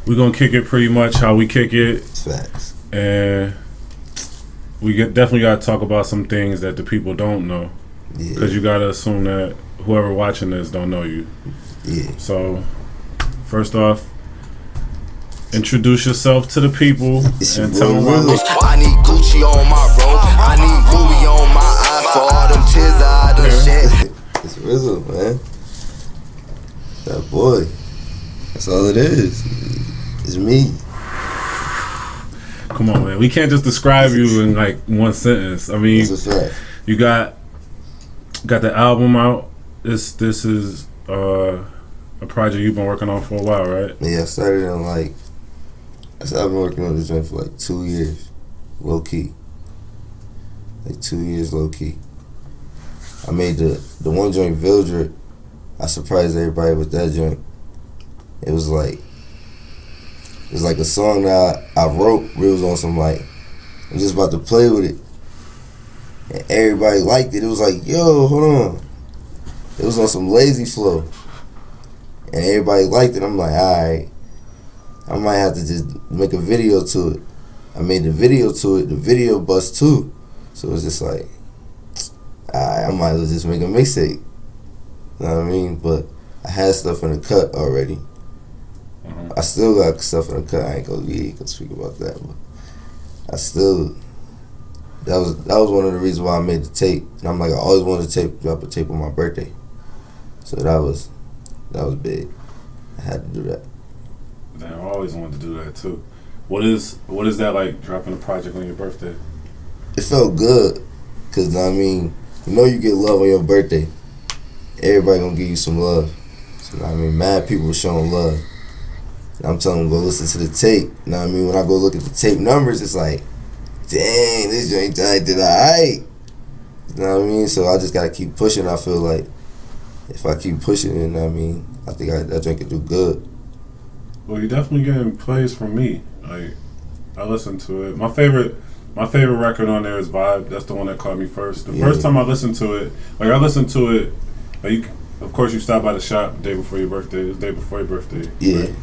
We're gonna kick it pretty much how we kick it. Facts. And we definitely gotta talk about some things that the people don't know. Because you gotta assume that whoever watching this don't know you. Yeah. So, first off, introduce yourself to the people and tell them why. I need Gucci on my robe. I need Louis on my eye for all them tears I done shed. It's Rizzle, man. That boy. That's all it is. It's me. Come on, man. We can't just describe you in like one sentence. I mean, That's a fact. you got the album out. This is a project you've been working on for a while, right? Yeah, I started I've been working on this joint for like 2 years, low key. Like 2 years, low key. I made the one joint, Valed. I surprised everybody with that joint. It was like a song that I wrote. We was on some like, I'm just about to play with it, and everybody liked it. It was like, yo, hold on. It was on some lazy flow, and everybody liked it. I'm like, alright, I might have to just make a video to it. I made the video to it. The video bust too, so it was just like, alright, I might as well just make a mixtape. You know what I mean? But I had stuff in the cut already. I still got stuff in the cut. I ain't gonna speak about that, but I still, that was one of the reasons why I made the tape. And I'm like, I always wanted to drop a tape on my birthday, so that was big. I had to do that. I always wanted to do that too. What is that like, dropping a project on your birthday? It felt good, cause I mean, you get love on your birthday. Everybody gonna give you some love. So I mean, mad people were showing love. I'm telling them, go listen to the tape. You know what I mean? When I go look at the tape numbers, it's like, dang, this joint did alright. You know what I mean? So I just gotta keep pushing. I feel like if I keep pushing, you know what I mean, I think that joint could do good. Well, you're definitely getting plays from me. Like, I listened to it. My favorite record on there is Vibe. That's the one that caught me first. The first time I listened to it, of course you stopped by the shop the day before your birthday. It was the day before your birthday. Yeah. Right?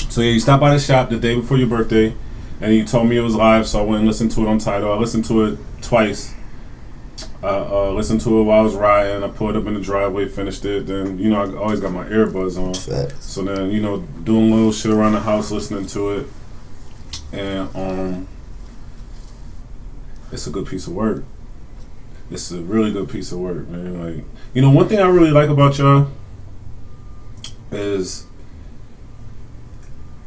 So yeah, you stopped by the shop the day before your birthday, and you told me it was live, so I went and listened to it on Tidal. I listened to it twice. I listened to it while I was riding. I pulled up in the driveway, finished it. Then, I always got my earbuds on. Facts. So then, doing little shit around the house, listening to it. And it's a good piece of work. It's a really good piece of work, man. Like, one thing I really like about y'all is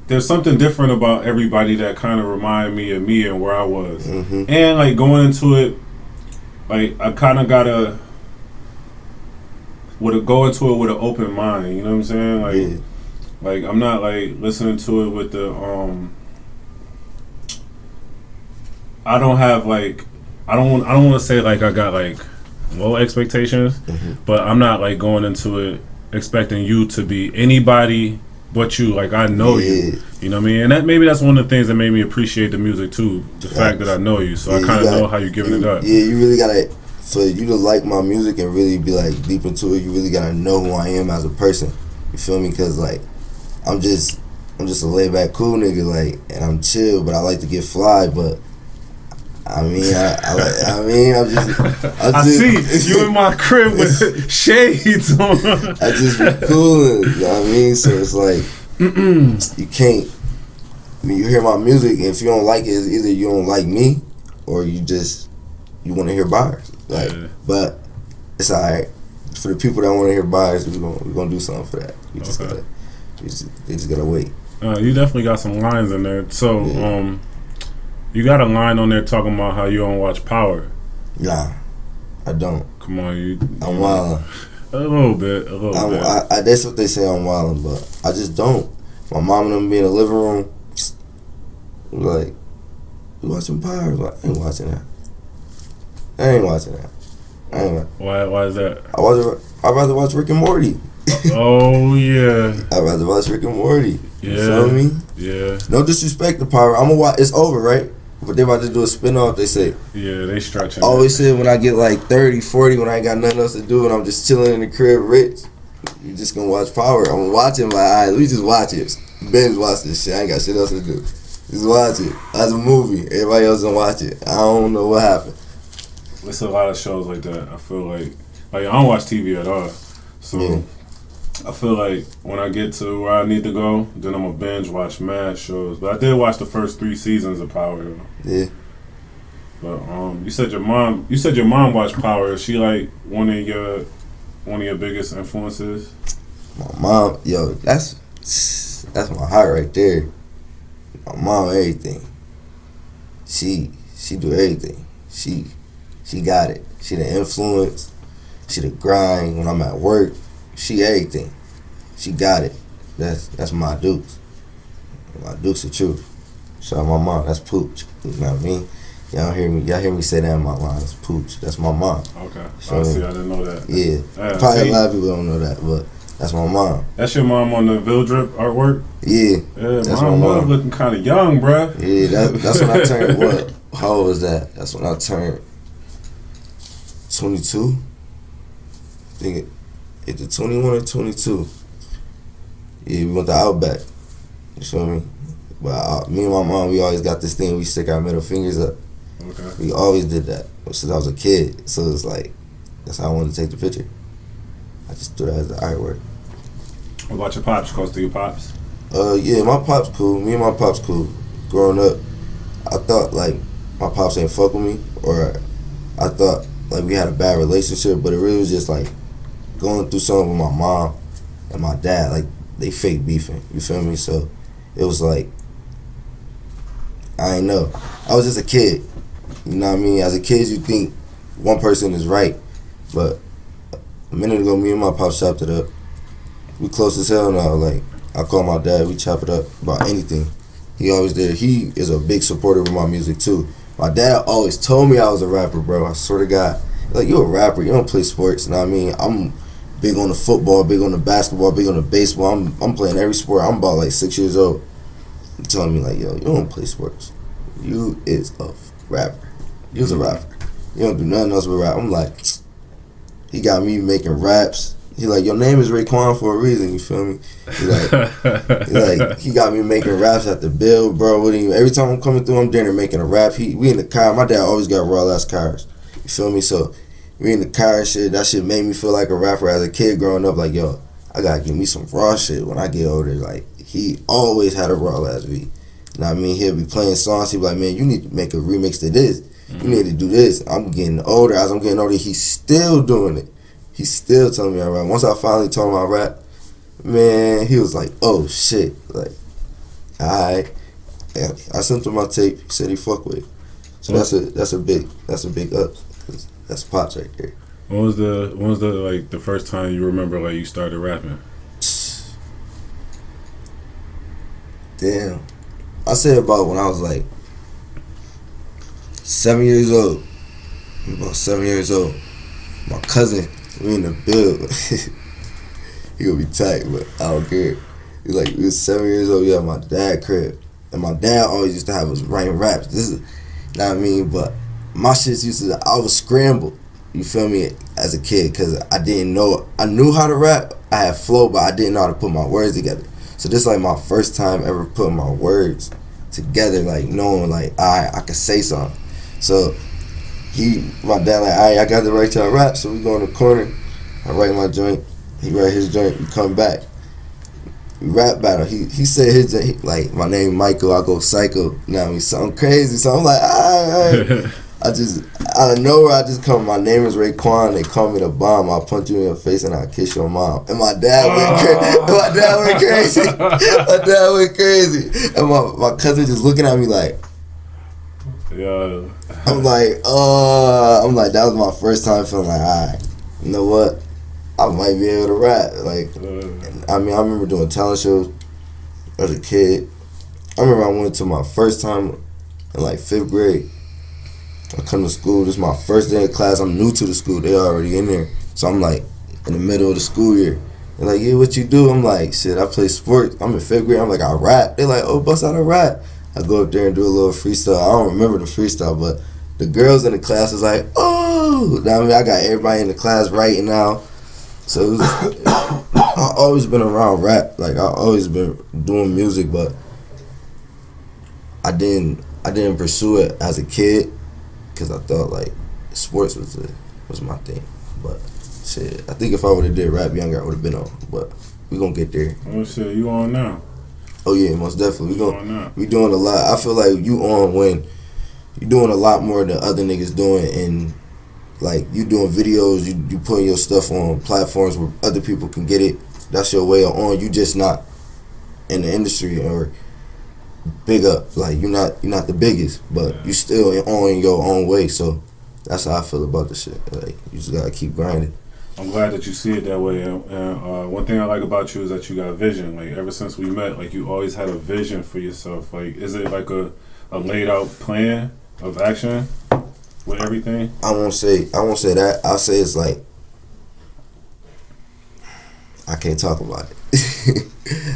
there's something different about everybody that kind of remind me of me and where I was. Mm-hmm. And like going into it, like I kind of gotta go into it with an open mind. You know what I'm saying? Like, like I'm not like listening to it with the I don't have like I don't want to say like I got like low expectations, but I'm not like going into it expecting you to be anybody but you. Like, I know you. You know what I mean? And that's one of the things that made me appreciate the music too. The fact that I know you, so I kind of know how you're giving it up. Yeah, you really gotta, for you to like my music and really be like deep into it, you really gotta know who I am as a person. You feel me? Cause like I'm just a laid back cool nigga, like, and I'm chill, but I like to get fly, but. I see you in my crib with shades on. I just be coolin', you know what I mean? So it's like, you can't, when you hear my music, and if you don't like it, it's either you don't like me, or you want to hear bars. Like, but it's alright. For the people that want to hear bars, we're gonna do something for that. They just gotta wait. You definitely got some lines in there. So, you got a line on there talking about how you don't watch Power. Nah, I don't. Come on, I'm wildin'. A little bit. That's what they say, I'm wildin', but I just don't. My mom and them be in the living room, like, you watching Power? Like, I ain't watching that. Why is that? I'd rather watch Rick and Morty. Oh yeah. I'd rather watch Rick and Morty. Yeah. You feel me? Yeah. No disrespect to Power. I'm gonna watch. It's over, right? But they about to do a spin-off, they say. Yeah, they stretching. I always said when I get like 30, 40, when I ain't got nothing else to do and I'm just chilling in the crib rich, You just gonna watch Power. I'm watching like, alright, let me just watch it. Binge watch this shit. I ain't got shit else to do. Just watch it. As a movie. Everybody else gonna watch it. I don't know what happened. It's a lot of shows like that. I feel like I don't watch TV at all. So I feel like when I get to where I need to go, then I'm gonna binge watch mad shows. But I did watch the first 3 seasons of Power though. Yeah. But you said your mom watched Power. Is she like one of your biggest influences? My mom, yo, that's my heart right there. My mom, everything. She do everything. She got it. She the influence. She the grind. When I'm at work, she everything. She got it. That's my dukes. My dukes the truth. Shout out my mom. That's Pooch. You know what I mean? Y'all hear me say that in my line. It's Pooch. That's my mom. Okay. I see. I didn't know that. Yeah. Probably a lot of people don't know that, but that's my mom. That's your mom on the Valed artwork? Yeah. That's my mom looking kind of young, bruh. Yeah, that's when I turned, what? How old was that? That's when I turned 22. I think either 21 or 22. Yeah, we went to Outback. You feel me? But me and my mom, we always got this thing, we stick our middle fingers up. Okay. We always did that since I was a kid. So it's like, that's how I wanted to take the picture. I just threw that as the artwork. What about your pops? Close to your pops? Yeah, my pops cool. Me and my pops cool. Growing up, I thought like my pops ain't fuck with me, or I thought like we had a bad relationship, but it really was just like going through something with my mom and my dad. Like they fake beefing. You feel me? So it was like, I ain't know. I was just a kid. You know what I mean? As a kid, you think one person is right, but a minute ago, me and my pops chopped it up. We close as hell now. Like, I call my dad, we chop it up about anything. He always there. He is a big supporter of my music, too. My dad always told me I was a rapper, bro. I swear to God. Like, you a rapper. You don't play sports. You know what I mean? I'm big on the football, big on the basketball, big on the baseball. I'm playing every sport. I'm about, like, 6 years old. He telling me, like, yo, you don't play sports. You is a rapper. You was a rapper. You don't do nothing else but rap. I'm like, he got me making raps. He like, your name is Raekwon for a reason, you feel me? He got me making raps at the bill, bro. Every time I'm coming through, I'm dinner making a rap. We in the car. My dad always got raw ass cars. You feel me? So we in the car and shit. That shit made me feel like a rapper as a kid growing up. Like, yo, I gotta give me some raw shit when I get older. Like, he always had a raw ass beat. You know what I mean? He'll be playing songs. He'll be like, man, you need to make a remix to this. You need to do this. I'm getting older. As I'm getting older, he's still doing it. He's still telling me I rap. Once I finally told him I rap, man, he was like, oh shit. Like, alright. Yeah, I sent him my tape. He said he fuck with it. So that's a big up. That's Pops right there. When was the first time you remember like you started rapping? Damn. I say about when I was like 7 years old. About 7 years old. My cousin, we in the build. He gonna be tight, but I don't care. He like, we was 7 years old, we at my dad's crib. And my dad always used to have us writing raps. This is, you know what I mean? But my shit I was scrambled, you feel me, as a kid, because I didn't know, I knew how to rap, I had flow, but I didn't know how to put my words together. So this is like my first time ever putting my words together, like knowing like, I could say something. So my dad like, alright, I got the right to rap, so we go in the corner, I write my joint, he write his joint, we come back. We rap battle. He said his joint, like, my name Michael, I go psycho. You know what I mean? Something crazy. So I'm like, alright. I just, out of nowhere, I just come, my name is Raekwon, they call me the bomb, I'll punch you in your face and I'll kiss your mom. And my dad went crazy. My dad went crazy. And my cousin just looking at me like, yeah. I'm like, that was my first time feeling like, alright, you know what? I might be able to rap. Like, I mean, I remember doing talent shows as a kid. I remember I went to my first time in like 5th grade. I come to school, this is my first day of class, I'm new to the school, they already in there. So I'm like, in the middle of the school year. They're like, yeah, what you do? I'm like, shit, I play sports. I'm in 5th grade, I'm like, I rap. They're like, oh, bust out a rap. I go up there and do a little freestyle. I don't remember the freestyle, but the girls in the class was like, oh, now I mean, I got everybody in the class writing now. So it was, I always been around rap. Like I always been doing music, but I didn't pursue it as a kid because I thought like sports was my thing. But shit, I think if I would have did rap younger, I would have been on. But we gonna get there. Oh shit, you on now? Oh yeah, most definitely. We doing a lot. I feel like you on when you doing a lot more than other niggas doing, and like you doing videos, you putting your stuff on platforms where other people can get it. That's your way of on. You just not in the industry or big up. Like you're not the biggest, but you still on your own way. So that's how I feel about the shit. Like you just gotta keep grinding. I'm glad that you see it that way. And one thing I like about you is that you got vision. Like ever since we met, like you always had a vision for yourself. Like is it like a laid out plan of action with everything? I won't say that. I'll say it's like I can't talk about it.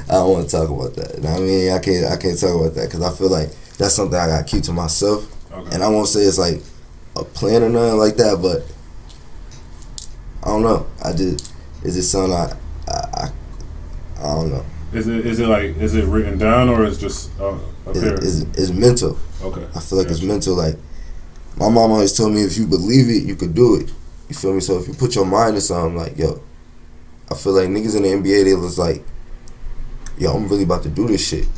I don't want to talk about that. You know what I mean? I can't talk about that because I feel like that's something I gotta keep to myself. Okay. And I won't say it's like a plan or nothing like that, but I don't know. Is it something I don't know. Is it written down or is just it's mental. Okay. I feel like it's mental. Like my mom always told me, if you believe it, you could do it. You feel me? So if you put your mind to something, like yo, I feel like niggas in the NBA, they was like, yo, I'm really about to do this shit.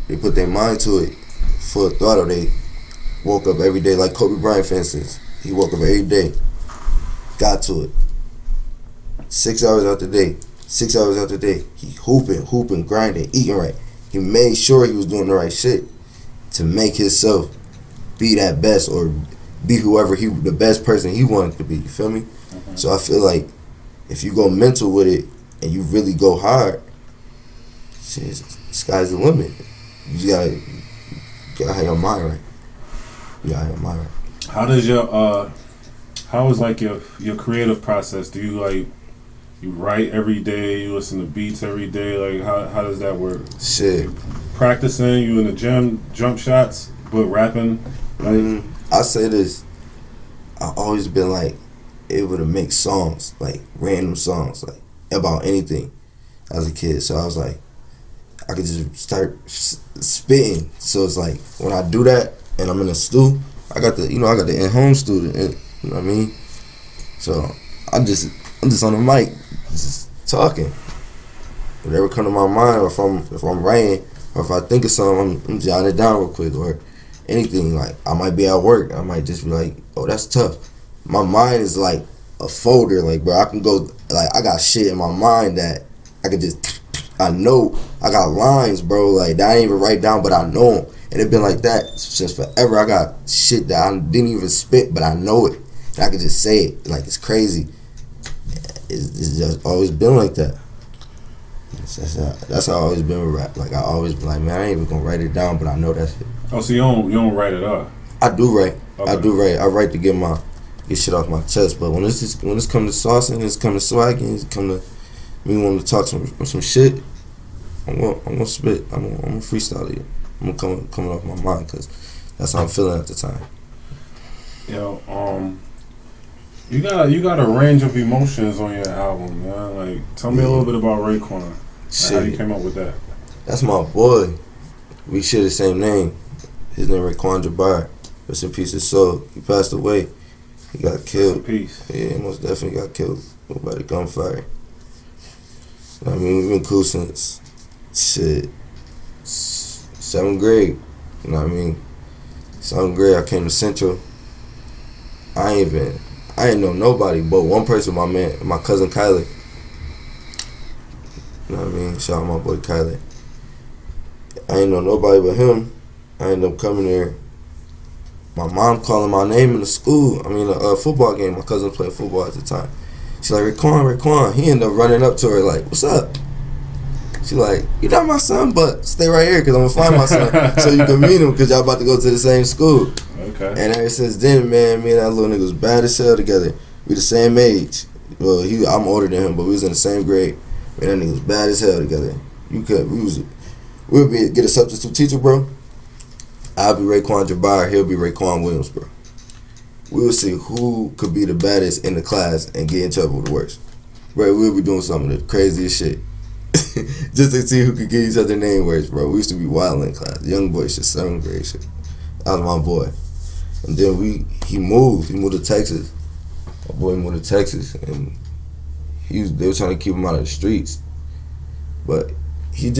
They put their mind to it, full throttle. They woke up every day, like Kobe Bryant, for instance. He woke up every day, got to it. 6 hours out the day, he hooping, grinding, eating right. He made sure he was doing the right shit to make himself be that best or be whoever the best person he wanted to be. You feel me? Mm-hmm. So I feel like if you go mental with it and you really go hard, shit, sky's the limit. You just gotta have your mind right. You gotta have your mind right. How is like your creative process? Do you like you write every day? You listen to beats every day? Like how does that work? Shit. Practicing, you in the gym, jump shots, but rapping. Like, I say this. I always been like able to make songs, like random songs, like about anything as a kid. So I was like, I could just start spitting. So it's like when I do that and I'm in a stew, I got the in-home student. You know what I mean? So I'm just on the mic, just talking. Whatever come to my mind, or if I'm writing, or if I think of something, I'm jotting it down real quick, or anything. Like I might be at work, I might just be like, oh, that's tough. My mind is like a folder, like bro, I can go, like I got shit in my mind that I could just, I know I got lines, bro, like that I ain't even write down, but I know them. And it been like that since forever. I got shit that I didn't even spit, but I know it. And I can just say it. Like, it's crazy. It's just always been like that. That's how I always been with rap. Like, I always been like, man, I ain't even gonna write it down, but I know that shit. Oh, so you don't write it up? I do write. Okay. I write to get shit off my chest. But when it's come to saucing, it's come to swagging, it's come to me wanting to talk some shit, I'm gonna spit. I'm gonna freestyle it. I'm gonna coming off my mind because that's how I'm feeling at the time. Yo, you got a range of emotions on your album, man. Like, tell me a little bit about Raekwon. How you came up with that? That's my boy. We share the same name. His name Raekwon Jabbar. Rest in peace, his soul. He passed away. He got killed. Rest in peace. Yeah, most definitely got killed by the gunfire. I mean, we've been cool since shit 7th grade. You know what I mean? 7th grade, I came to Central. I ain't know nobody but one person, my cousin Kylie. You know what I mean? Shout out my boy Kylie. I ain't know nobody but him. I ended up coming there. My mom calling my name in the school. I mean, a football game. My cousin played football at the time. She's like, Raekwon. He ended up running up to her like, what's up? She like, you're not my son, but stay right here because I'm going to find my son so you can meet him because y'all about to go to the same school. Okay. And ever since then, man, me and that little nigga was bad as hell together. We the same age. Well, I'm older than him, but we was in the same grade. Man, that nigga was bad as hell together. We'll get a substitute teacher, bro. I'll be Raekwon Jabbar, he'll be Raekwon Williams, bro. We'll see who could be the baddest in the class and get in trouble the worst. bro, we'll be doing some of the craziest shit. Just to see who could get each other name words, bro. We used to be wild in class. Young boy shit, 7th grade shit. That was my boy. And then he moved to Texas. My boy moved to Texas, and they were trying to keep him out of the streets. But he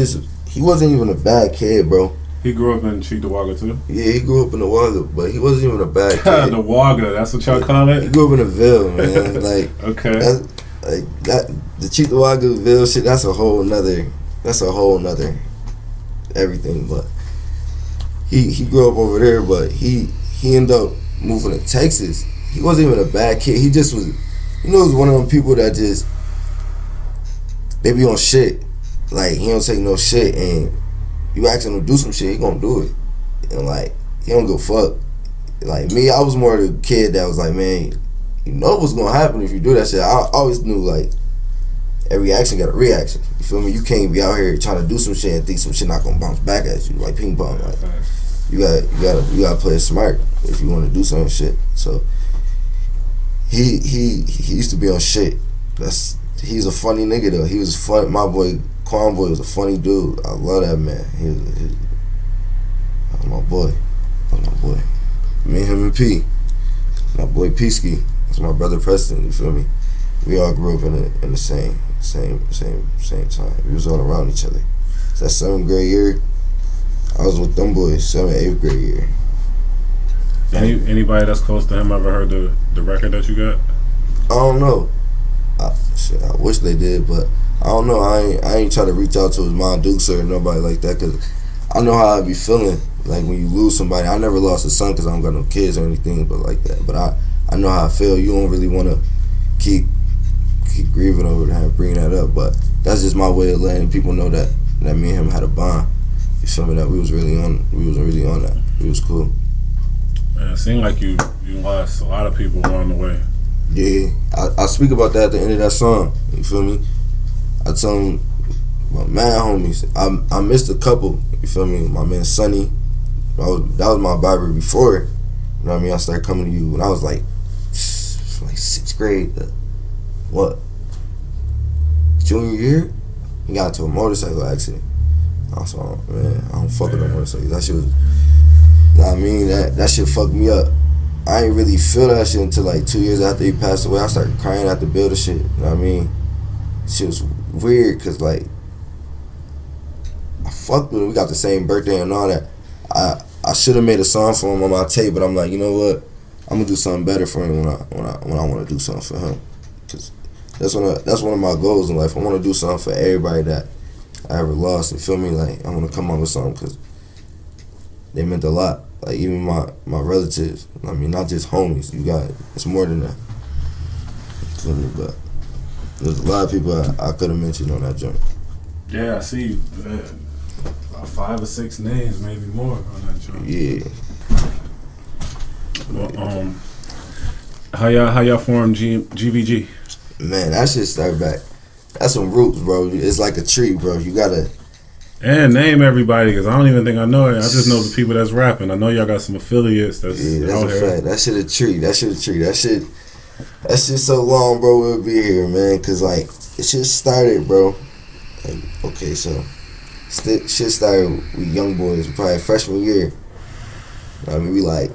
wasn't even a bad kid, bro. He grew up in Cheektowaga too? Yeah, he grew up in the Wagga, but he wasn't even a bad kid. The Wagga, that's what y'all call it? He grew up in the Ville, man. Like, okay. The Cheektowaga Ville shit, that's a whole nother everything. But he grew up over there, but he ended up moving to Texas. He wasn't even a bad kid. He just was, he was one of them people that just, they be on shit. Like, he don't take no shit, and you ask him to do some shit, he gonna do it. And like, he don't give a fuck. Like me, I was more the kid that was like, man, you know what's gonna happen if you do that shit. I always knew like every action got a reaction. You feel me? You can't be out here trying to do some shit and think some shit not gonna bounce back at you like ping pong. Like you gotta play it smart if you want to do some shit. So he used to be on shit. He's a funny nigga though. He was fun. My boy Quan Boy was a funny dude. I love that man. He was my boy. Me and him and P. My boy Peasky. That's my brother Preston. You feel me? We all grew up in the same time. We was all around each other. So that 7th grade year, I was with them boys. 7th, 8th grade year. Anybody that's close to him ever heard the record that you got? I don't know. I wish they did, but I don't know. I ain't try to reach out to his mom Dukes or nobody like that, because I know how I be feeling. Like when you lose somebody. I never lost a son because I don't got no kids or anything, but like that. But I know how I feel. You don't really want to keep grieving over that and bring that up, but that's just my way of letting people know that me and him had a bond. You feel me? That we was really on that. We was cool. Man, it seemed like you lost a lot of people along the way. Yeah, I speak about that at the end of that song. You feel me? I tell him, my man homies, I missed a couple. You feel me? My man Sonny, that was my barber before. You know what I mean? I started coming to you when I was like 6th grade. What? Junior year? He got into a motorcycle accident. I was like, man, I don't fuck with no motorcycles. That shit was, you know what I mean? That shit fucked me up. I ain't really feel that shit until like 2 years after he passed away. I started crying at the building shit. You know what I mean? Shit was weird because like I fucked with him. We got the same birthday and all that. I should have made a song for him on my tape, but I'm like, you know what? I'm gonna do something better for him when I want to do something for him. Cause that's one of my goals in life. I want to do something for everybody that I ever lost. You feel me? Like I want to come up with something because they meant a lot. Like even my relatives. I mean, not just homies. It's more than that. You feel me? But there's a lot of people I could have mentioned on that joint. Yeah, I see. About 5 or 6 names, maybe more on that joint. Yeah. Well, how y'all formed GVG? Man, that shit start back. That's some roots, bro. It's like a tree, bro. You gotta. And name everybody, because I don't even think I know it. I just know the people that's rapping. I know y'all got some affiliates that's out here. Fact. That shit a treat. That shit so long, bro, we'll be here, man. Cause like it shit started, bro. Like, okay, so shit started with young boys, probably freshman year. I mean, we like,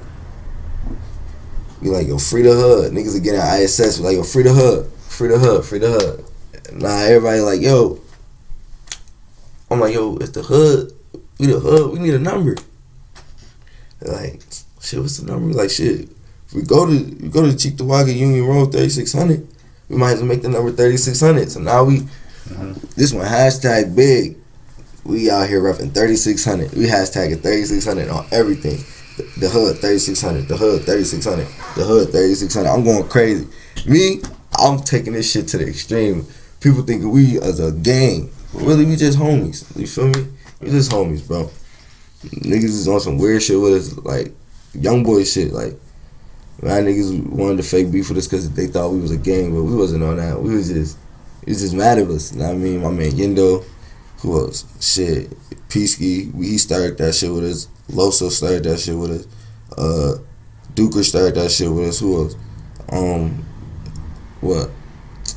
yo, free the hood. Niggas are getting ISS. We like, yo, free the hood. Free the hood. Nah, everybody like, yo. I'm like, yo, it's the hood. We the hood. We need a number. They're like, shit, what's the number? Like, shit. If we go to Cheektowaga Union Road 3600, we might as well make the number 3600. So now this one hashtag big. We out here repping 3600. We hashtagging 3600 on everything. The hood 3600. The hood 3600. The hood 3600. I'm going crazy. Me, I'm taking this shit to the extreme. People think we as a gang. But really, we just homies. You feel me? We just homies, bro. Niggas is on some weird shit with us, like young boy shit. Like, my niggas wanted to fake beef with us because they thought we was a gang, but we wasn't on that. We was just mad at us. You know what I mean? My man Yendo, who else? Shit, Peasky, he started that shit with us. Loso started that shit with us. Duker started that shit with us. Who else? What?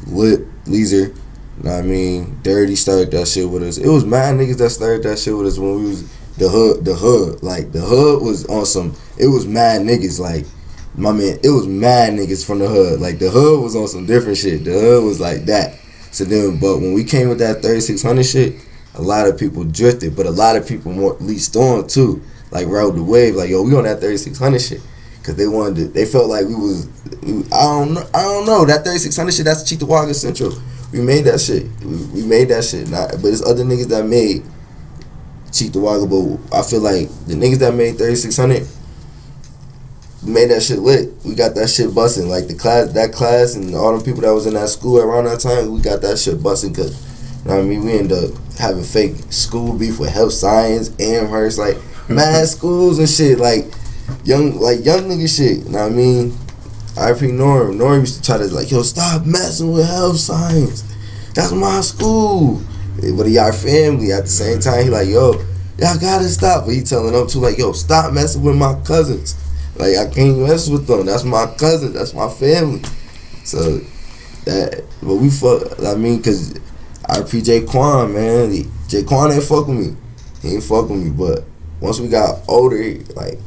Lit Leezer. You know what I mean? Dirty started that shit with us. It was mad niggas that started that shit with us when we was the hood. Like, the hood was on some, it was mad niggas, like, my man, it was mad niggas from the hood. Like, the hood was on some different shit. The hood was like that. So then, but when we came with that 3600 shit, a lot of people drifted, but a lot of people more leased on too. Like, rode the wave, like, yo, we on that 3600 shit. Cause they wanted to, they felt like we was, I don't know, that 3600 shit, that's Cheektowaga Central. We made that shit. We made that shit. But it's other niggas that made Cheektowaga, but I feel like the niggas that made 3600 made that shit lit. We got that shit busting. Like that class and all the people that was in that school around that time, we got that shit busting cause, you know what I mean, we ended up having fake school beef with health science, Amherst, like mad schools and shit, like young nigga shit, you know what I mean? RP Norm used to try to like, yo, stop messing with health science. That's my school. But he our family. At the same time, he like, yo, y'all gotta stop. But he telling them too, like, yo, stop messing with my cousins. Like, I can't mess with them. That's my cousin. That's my family. So that, but we fuck. I mean, cause RP Jaquan, man, Jaquan ain't fuck with me. He ain't fuck with me. But once we got older, like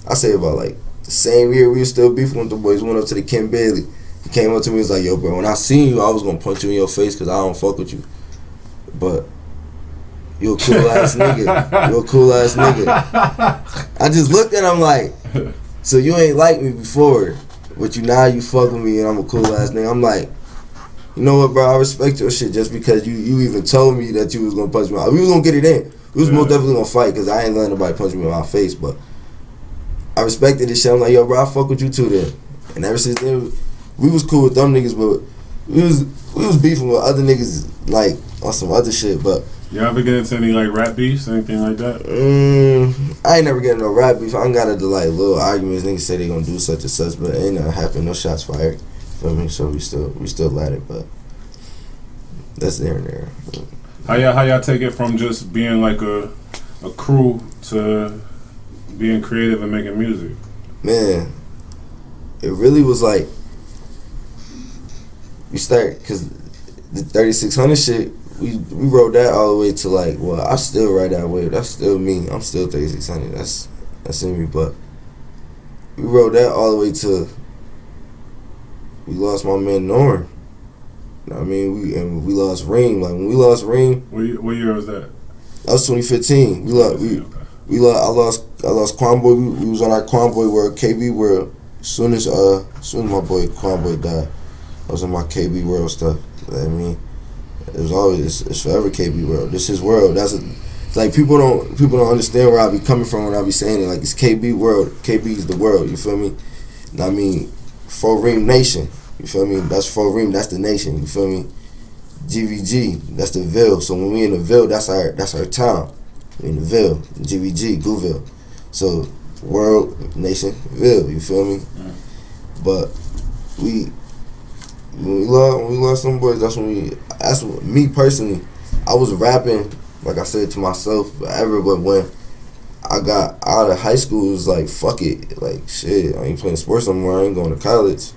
I say about like the same year we were still beefing with the boys. We went up to the Kim Bailey. He came up to me and was like, yo, bro, when I seen you, I was gonna punch you in your face because I don't fuck with you. But you a cool ass nigga. You a cool ass nigga. I just looked at him like, so you ain't like me before, but now you fuck with me and I'm a cool ass nigga. I'm like, you know what, bro, I respect your shit just because you even told me that you was gonna punch me out. We was gonna get it in. We was most definitely gonna fight because I ain't letting nobody punch me in my face, but I respected this shit. I'm like, yo, bro, I fuck with you too then. And ever since then, we was cool with them niggas, but we was beefing with other niggas like on some other shit. But you ever get into any like rap beefs, anything like that? I ain't never getting no rap beef. I got into like little arguments. Niggas say they gonna do such and such, but it ain't nothing happen. No shots fired. Feel me? So we still at it, but that's there and there. How y'all take it from just being like a crew to being creative and making music? Man, it really was like we start because the 3600 shit. We wrote that all the way to like, well, I still ride that wave. That's still me. I'm still 3600. That's in me. But we wrote that all the way to we lost my man Norm. You know what I mean? We lost Reem. Like when we lost Reem. What year was that? That was 2015. I lost Quanboy. We was on our Quanboy world, KB world. As soon as my boy Quanboy died, I was on my KB world stuff. You know what I mean? It was always it's forever KB world. This is world. Like people don't understand where I be coming from when I be saying it. Like it's KB world. KB is the world. You feel me? And I mean, For Reem Nation. You feel me? That's For Reem. That's the nation. You feel me? GVG. That's the Ville. So when we in the Ville, that's our town. We in the Ville. GVG. Gouville. So world, nation, Ville. You feel me? But when we lost some boys, that's me personally, I was rapping, like I said to myself, forever, but when I got out of high school, it was like, fuck it. Like, shit, I ain't playing sports no more. I ain't going to college.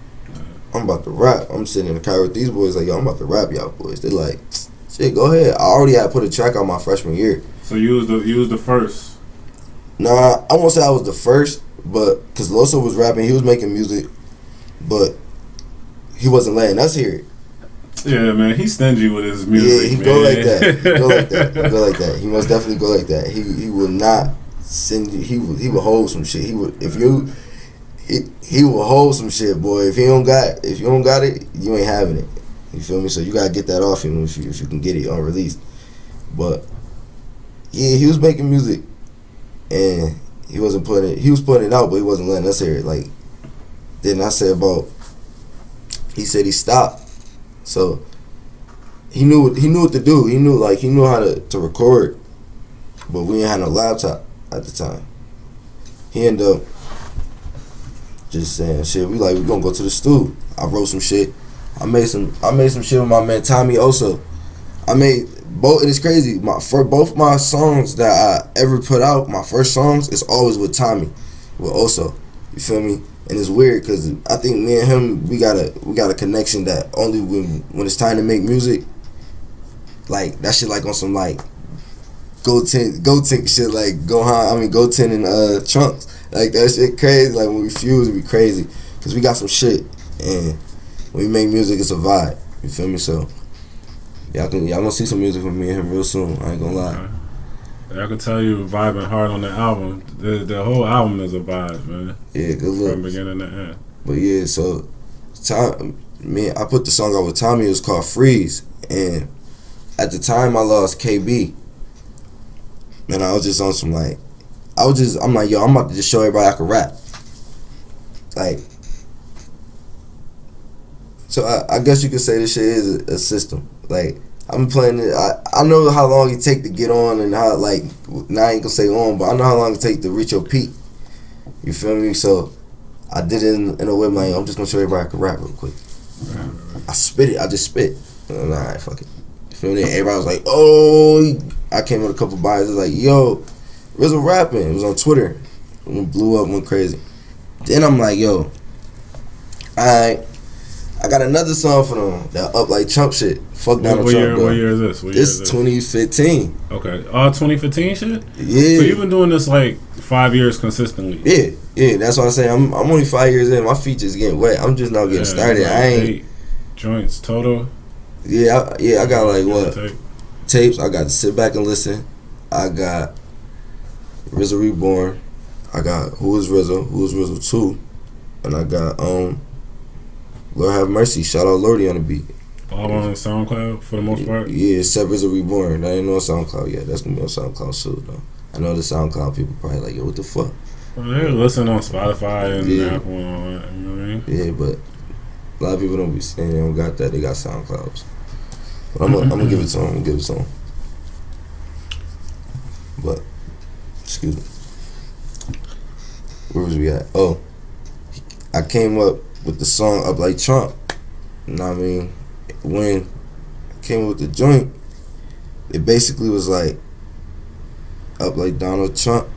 I'm about to rap. I'm sitting in the car with these boys like, yo, I'm about to rap y'all boys. They like, shit, go ahead. I already had put a track out my freshman year. So you was the first? Nah, I won't say I was the first, but because Loso was rapping, he was making music, but he wasn't letting us hear it. Yeah, man, he's stingy with his music. Yeah, he go like that. He go like that. He must definitely go like that. He will not send you. He will hold some shit. He will hold some shit, boy. If you don't got it, you ain't having it. You feel me? So you gotta get that off him if you can get it on release. But yeah, he was making music, and he was putting it out, but he wasn't letting us hear it. Like then I said about. He said he stopped, so he knew what to do. He knew how to record, but we didn't have no laptop at the time. He ended up just saying shit. We gonna go to the studio. I wrote some shit. I made some shit with my man Tommy also. I made both, and it's crazy. For both my songs that I ever put out, my first songs, it's always with Tommy, with Oso. You feel me? And it's weird because I think me and him, we got a connection that only when it's time to make music, like that shit like on some like Go-Tink shit, like Go-Ten and Trunks. Like that shit crazy. Like when we fuse, it be crazy. Cause we got some shit, and when we make music, it's a vibe. You feel me? So y'all gonna see some music from me and him real soon. I ain't gonna lie. I can tell you vibing hard on the album. The whole album is a vibe, man. Yeah, good look. From beginning to end. But yeah, so I put the song out with Tommy. It was called Freeze, and at the time I lost KB, and I was just on some like, I'm like, yo, I'm about to just show everybody I can rap. Like, so I guess you could say this shit is a system. Like, I'm playing it. I know how long it take to get on, and how, like, now I ain't gonna say on, but I know how long it take to reach your peak. You feel me? So I did it in a way like, I'm just gonna show everybody I can rap real quick. I spit it. I just spit. And alright, fuck it. You feel me? Everybody was like, oh. I came with a couple bars. It was like, yo, Rizzle rapping. It was on Twitter. It blew up, went crazy. Then I'm like, yo, alright. I got another song for them that up like Trump shit. Fuck Donald Trump. What year is this? This 2015. Okay. 2015 shit? Yeah. So you've been doing this like 5 years consistently. Yeah. That's what I'm saying. I'm only 5 years in. My feet just getting wet. I'm just now getting started. Like I ain't 8 joints total. Yeah. I got like what tapes. I got to sit back and listen. I got Rizzle Reborn. I got Who Is Rizzle 2, and I got Lord Have Mercy. Shout out Lordy on the beat. All on SoundCloud for the most part? Yeah, except Rizzle Reborn. That ain't on SoundCloud yet. That's gonna be on SoundCloud soon though. I know the SoundCloud people probably like, yo, what the fuck? Well, they listen on Spotify and Apple and all that, you know what I mean? Yeah, but a lot of people don't be saying they don't got that. They got SoundClouds. But I'm gonna give it to them. But, excuse me. Where was we at? Oh, I came up with the song Up Like Trump. You know what I mean? When I came up with the joint, it basically was like, up like Donald Trump,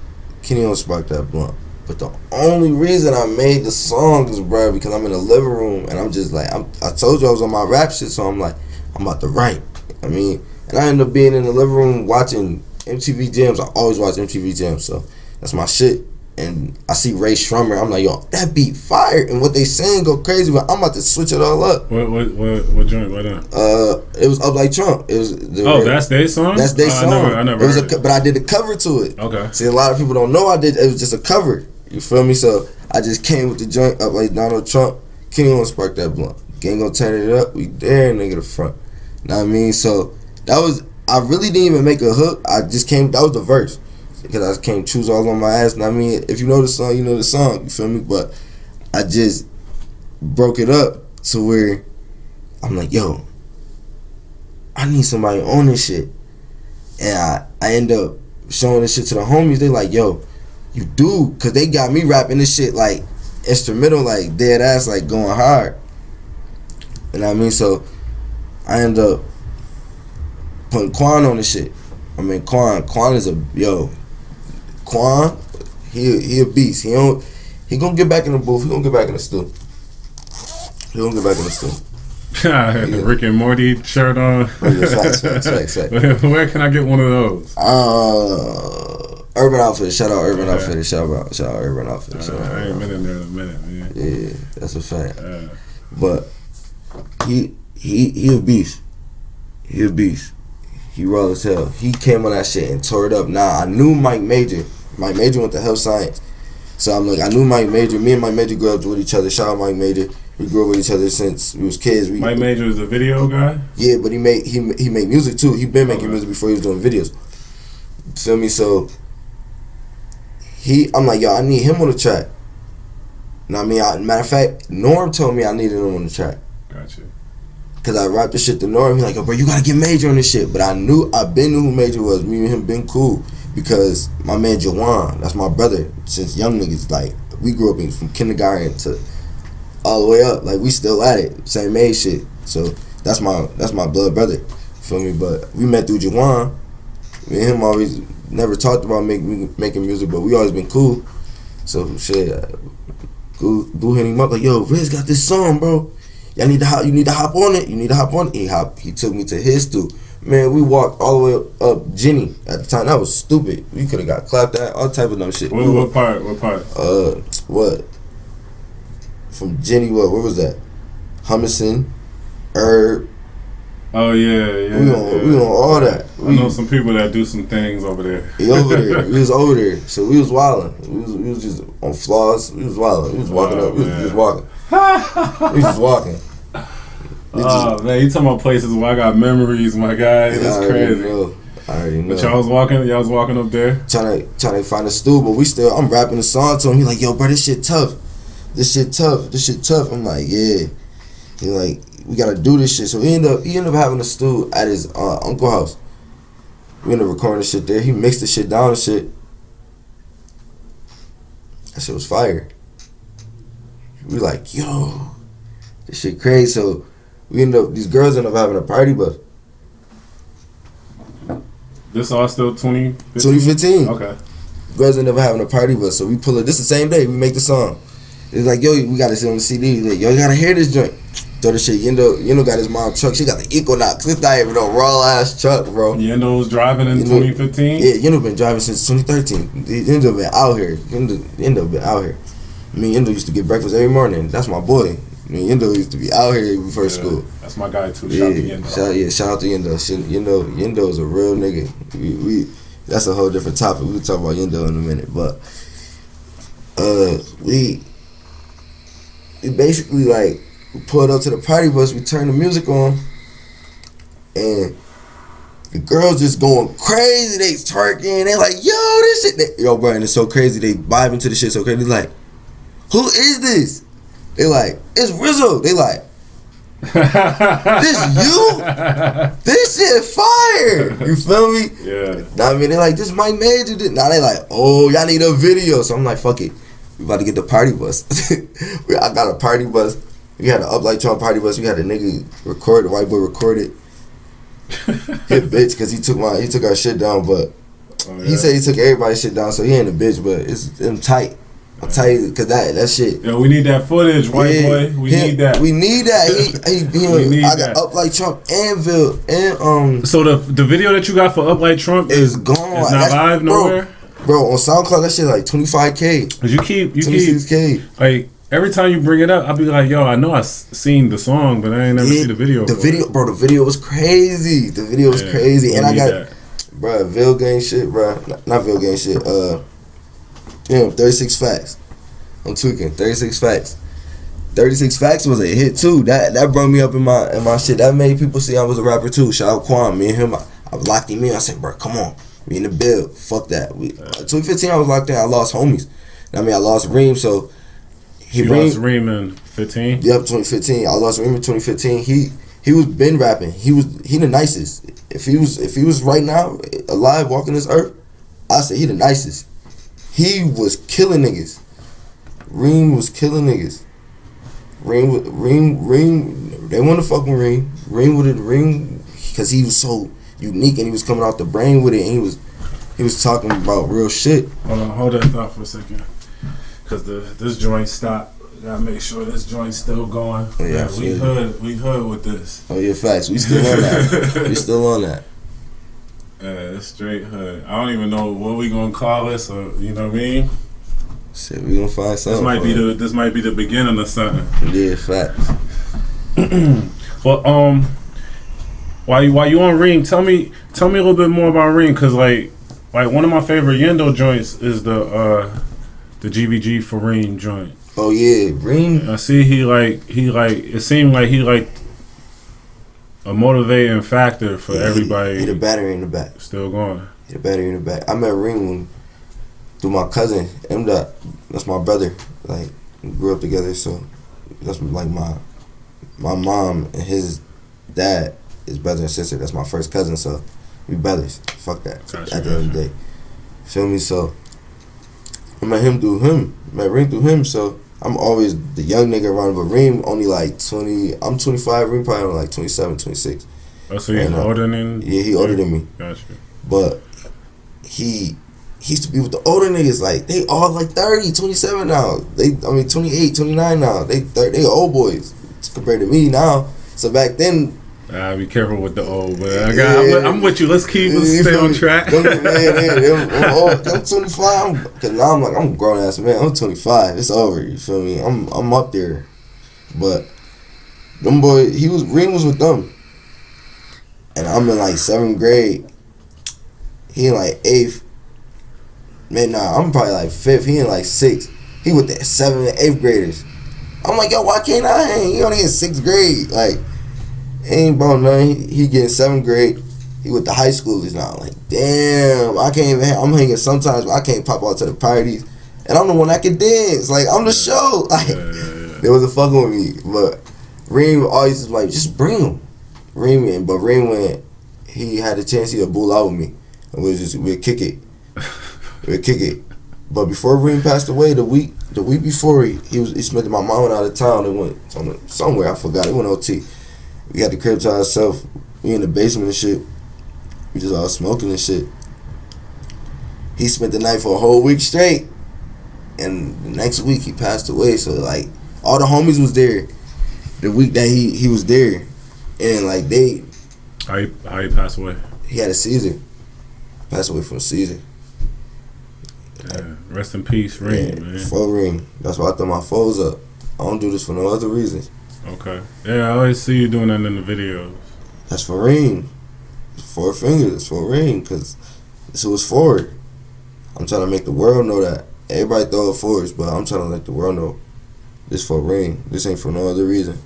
Kenny don't spark that blunt. But the only reason I made the song is, bro, because I'm in the living room and I'm just like, I told you I was on my rap shit, so I'm like, I'm about to write. I mean, and I ended up being in the living room watching MTV Jams. I always watch MTV Jams, so that's my shit. And I see Ray Shrummer. I'm like, yo, that beat fire, and what they saying go crazy. But I'm about to switch it all up. What joint? What it was Up Like Trump. It was. That's their song. That's their song. I never. It was but I did a cover to it. Okay. See, a lot of people don't know I did. It was just a cover. You feel me? So I just came with the joint Up Like Donald Trump. Kenny gonna spark that blunt. Gang gonna turn it up. We there, nigga, the front. Know what I mean? So that was. I really didn't even make a hook. I just came. That was the verse. Because I came choose all on my ass. And I mean, if you know the song, you know the song. You feel me? But I just broke it up to where I'm like, yo, I need somebody on this shit. And I end up showing this shit to the homies. They like, yo, you do. Because they got me rapping this shit like instrumental, like dead ass, like going hard. You know what I mean? So I end up putting Quan on this shit. I mean, Quan is Quan, he a beast. He gonna get back in the booth. He gonna get back in the stew. The Rick and Morty shirt on. Facts. Where can I get one of those? Urban Outfitters. Shout out Urban Outfitters. Shout out Urban Outfitters. I ain't been in there in a minute, man. Yeah, that's a fact. But he a beast. He a beast. He raw as hell. He came on that shit and tore it up. Now I knew Mike Major. Mike Major went to health science. So I'm like, I knew Mike Major. Me and Mike Major grew up with each other. Shout out Mike Major. We grew up with each other since we was kids. Mike Major is a video guy? Yeah, but he made music too. He been making music before he was doing videos. Feel me? So I'm like, yo, I need him on the track. Know what I mean? Matter of fact, Norm told me I needed him on the track. Gotcha. Cause I rapped the shit to Norm. He's like, yo, bro, you gotta get Major on this shit. But I been knew who Major was. Me and him been cool. Because my man Jawan, that's my brother. Since young niggas, like, we grew up from kindergarten to all the way up. Like, we still at it. Same age shit. So that's my blood brother. Feel me? But we met through Jawan. Me and him always never talked about making music, but we always been cool. So shit, Go hit him up like, yo, Riz got this song, bro. You need to hop on it. He took me to his studio. Man, we walked all the way up Jenny at the time. That was stupid. We could have got clapped at, all type of dumb shit. What part? What? From Jenny, where was that? Hummerson, Herb. Oh yeah. We on all that. I know some people that do some things over there. We was over there, so we was wilding. We was just on floors. We was wilding. We was walking up. We was just walking. We was just walking. Oh man, you talking about places where I got memories, my guy. It's crazy. I already know. But y'all was walking up there? Trying to find a stool, but I'm rapping the song to him. He like, yo, bro, this shit tough. I'm like, yeah. He like, we gotta do this shit. So he ended up having a stool at his uncle's house. We ended up recording the shit there. He mixed the shit down and shit. That shit was fire. We like, yo, this shit crazy. So these girls end up having a party bus. This all still 2015? 2015. Okay. Girls end up having a party bus. So we pull it. This the same day we make the song. It's like, yo, we got to sit on the CD. He's like, yo, you gotta hear this joint. Throw the shit. Yendo got his mom's truck. She got the Equinox. This guy even a raw ass truck, bro. Yendo was driving in 2015? Yeah, Yendo been driving since 2013. Yendo been out here. Yendo been out here. Me and Yendo used to get breakfast every morning. That's my boy. Yendo used to be out here before school. That's my guy too. Shout out to Yendo. Shout out to Yendo. Yendo is a real nigga. We that's a whole different topic. We'll talk about Yendo in a minute. But we basically like we pulled up to the party bus. We turned the music on, and the girls just going crazy. They twerking. They like, yo, this shit. Yo, bro, and it's so crazy. They vibing to the shit so crazy. They like, who is this? They like, it's Rizzle. They like, this you? This shit fire. You feel me? Yeah. Now, I mean, they like, this Mike Major did. Now they like, oh, y'all need a video. So I'm like, fuck it. We about to get the party bus. I got a party bus. We had an Uplight Trump party bus. We had a nigga record, the white boy recorded. Hit bitch, because he took our shit down, but he said he took everybody's shit down, so he ain't a bitch, but I'm tight. I'm tight, because that shit. Yo, we need that footage, white boy. We need that. We need that. I got Uplight Trump and Valed and So the video that you got for Uplight Trump is gone. It's not live nowhere? Bro, on SoundCloud, that shit like 25K. Cause you keep 26K. Like every time you bring it up, I'll be like, yo, I know I seen the song, but I ain't never see the video. The video was crazy. The video was crazy, and I got that. Bro, Valed gang shit, bro. Not Valed gang shit. 36 Facts. I'm tweaking. 36 Facts. 36 Facts was a hit too. That brought me up in my shit. That made people see I was a rapper too. Shout out Quan. Me and him, I locked him in. I said, bro, come on. We in the build. Fuck that. 2015, I was locked in. I lost homies. I mean, I lost Reem, so you lost Reem in 15? Yep, 2015. I lost Reem in 2015. He was been rapping. He the nicest. If he was right now alive walking this earth, I say he the nicest. He was killing niggas. Reem was killing niggas. Reem. They want to fuck with Reem. Reem, because he was so unique and he was coming out the brain with it, and he was talking about real shit. Hold that thought for a second, because this joint stopped. Gotta make sure this joint's still going. Oh, yeah, we hood with this. Oh yeah, facts. We still on that. We still on that. It's straight hood. I don't even know what we gonna call this, or you know what I mean. Shit, we gonna find something. This might be the beginning of something. Yeah, facts. Well, while you on Reem, tell me a little bit more about Reem, cause like one of my favorite Yendo joints is the GBG for Reem joint. Oh yeah, Reem. I see he it seemed like he a motivating factor for everybody. He the battery in the back. Still going. He the battery in the back. I met Reem through my cousin M-Dot. That's my brother. Like we grew up together, so that's like my mom and his dad is brother and sister. That's my first cousin, so we brothers. Fuck that. Gotcha, at the end of the day, feel me? So I met him through him. Met Reem through him. So I'm always the young nigga around, but Reem only like 20. I'm 25. Reem probably like 27, 26. Oh, so he's older than? Yeah, he older than me. Gotcha. But he he used to be with the older niggas. Like, they all like 30, 27 now. 28, 29 now. They old boys compared to me now. So back then, be careful with the old, but I'm with you. Let's stay on track. I'm 25. Cause now I'm a grown ass man. I'm 25. It's over. You feel me? I'm up there. But them boys, Reem was with them, and I'm in like 7th grade. He in like 8th. Man, nah, I'm probably like 5th. He in like 6th. He with the 7th and 8th graders. I'm like, yo, why can't I hang? He only in 6th grade. Like, he ain't about nothing. He getting 7th grade. He with the high schoolers now. Like, damn, I can't even hang. I'm hanging sometimes, but I can't pop out to the parties. And I'm the one that can dance. Like, I'm the show. Like, they wasn't fucking with me. But Reem always was like, just bring him. Reem when he had a chance, he'd bull out with me. And we'd kick it. We'd kick it. But before Reem passed away, the week before he spent my mom went out of town and went somewhere, I forgot. He went OT. We had the crib to ourselves. We in the basement and shit. We just all smoking and shit. He spent the night for a whole week straight. And the next week he passed away. So like all the homies was there the week that he was there. And like they How he passed away? He had a seizure. Passed away from a seizure. Yeah. Rest in peace, Reem, man. Full Reem. That's why I throw my foes up. I don't do this for no other reasons. Okay. Yeah, I always see you doing that in the videos. That's for Reem. 4 fingers. It's for Reem, because this was for. I'm trying to make the world know that. Everybody throw it for us, but I'm trying to let the world know this for Reem. This ain't for no other reason.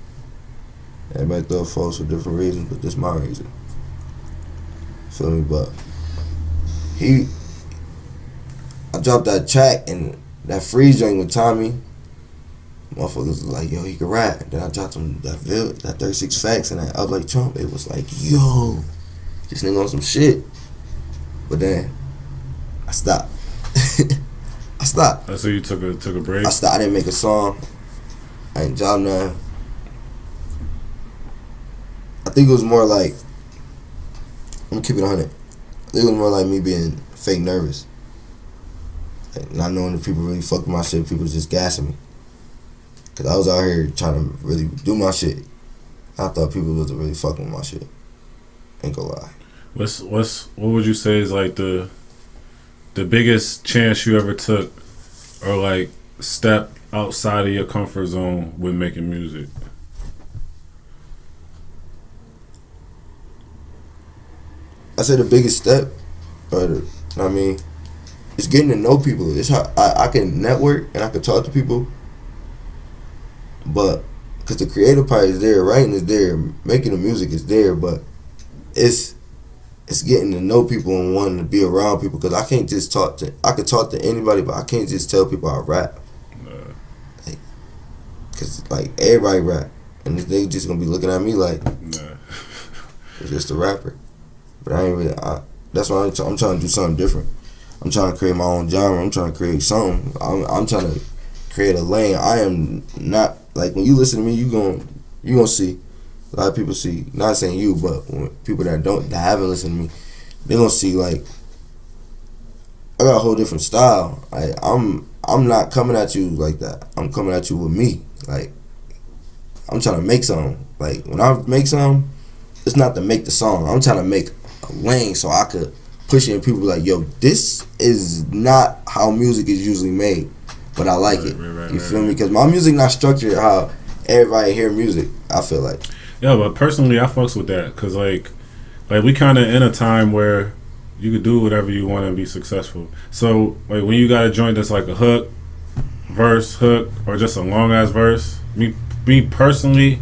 Everybody throw it for us for different reasons, but this my reason. Feel me? But I dropped that track and that freeze joint with Tommy. Motherfuckers was like, yo, he can rap. Then I dropped him that Valed, that 36 Facts and that Up Like Trump. It was like, yo, this nigga on some shit. But then I stopped. I stopped. So you took a break? I stopped. I didn't make a song. I ain't dropped nothing. I think it was more like, I'm gonna keep it 100. I think it was more like me being fake nervous. Like not knowing if people really fuck with my shit, people just gassing me. Cause I was out here trying to really do my shit. I thought people wasn't really fucking with my shit. Ain't gonna lie. What would you say is like the biggest chance you ever took, or like step outside of your comfort zone with making music? I say the biggest step, it's getting to know people. It's how I can network and I can talk to people. But because the creative part is there, writing is there, making the music is there, but it's getting to know people and wanting to be around people. Because I can't just I could talk to anybody, but I can't just tell people I rap. Because like everybody rap, and they just gonna be looking at me like it's just a rapper. But I ain't really. That's why I'm trying to do something different. I'm trying to create my own genre. I'm trying to create something. I'm trying to create a lane. I am not like when you listen to me, you gonna see. A lot of people see. Not saying you, but when people that haven't listened to me, they gonna see like I got a whole different style. I'm not coming at you like that. I'm coming at you with me. Like I'm trying to make something. Like when I make something, it's not to make the song. I'm trying to make a lane so I could push it and people be like, yo, this is not how music is usually made, but I like it. You feel me? Because my music not structured how everybody hear music, I feel like. Yeah, but personally, I fucks with that because like we kind of in a time where you could do whatever you want and be successful. So like when you got a joint that's like a hook, verse, hook, or just a long ass verse, me personally,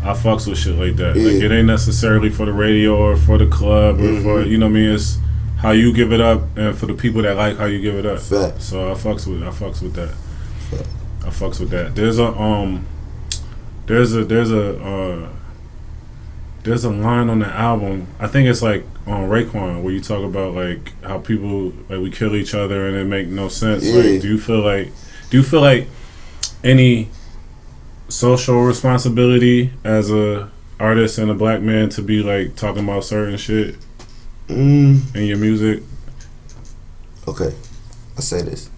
I fucks with shit like that. Yeah. Like it ain't necessarily for the radio or for the club or for, you know what I mean? It's how you give it up and for the people that like how you give it up. Fact. So I fucks with that. Fact. I fucks with that. There's a line on the album. I think it's like on Raekwon where you talk about like how people like we kill each other and it make no sense. Yeah. Like, do you feel like any social responsibility as a artist and a black man to be like talking about certain shit in your music? okay, I say this.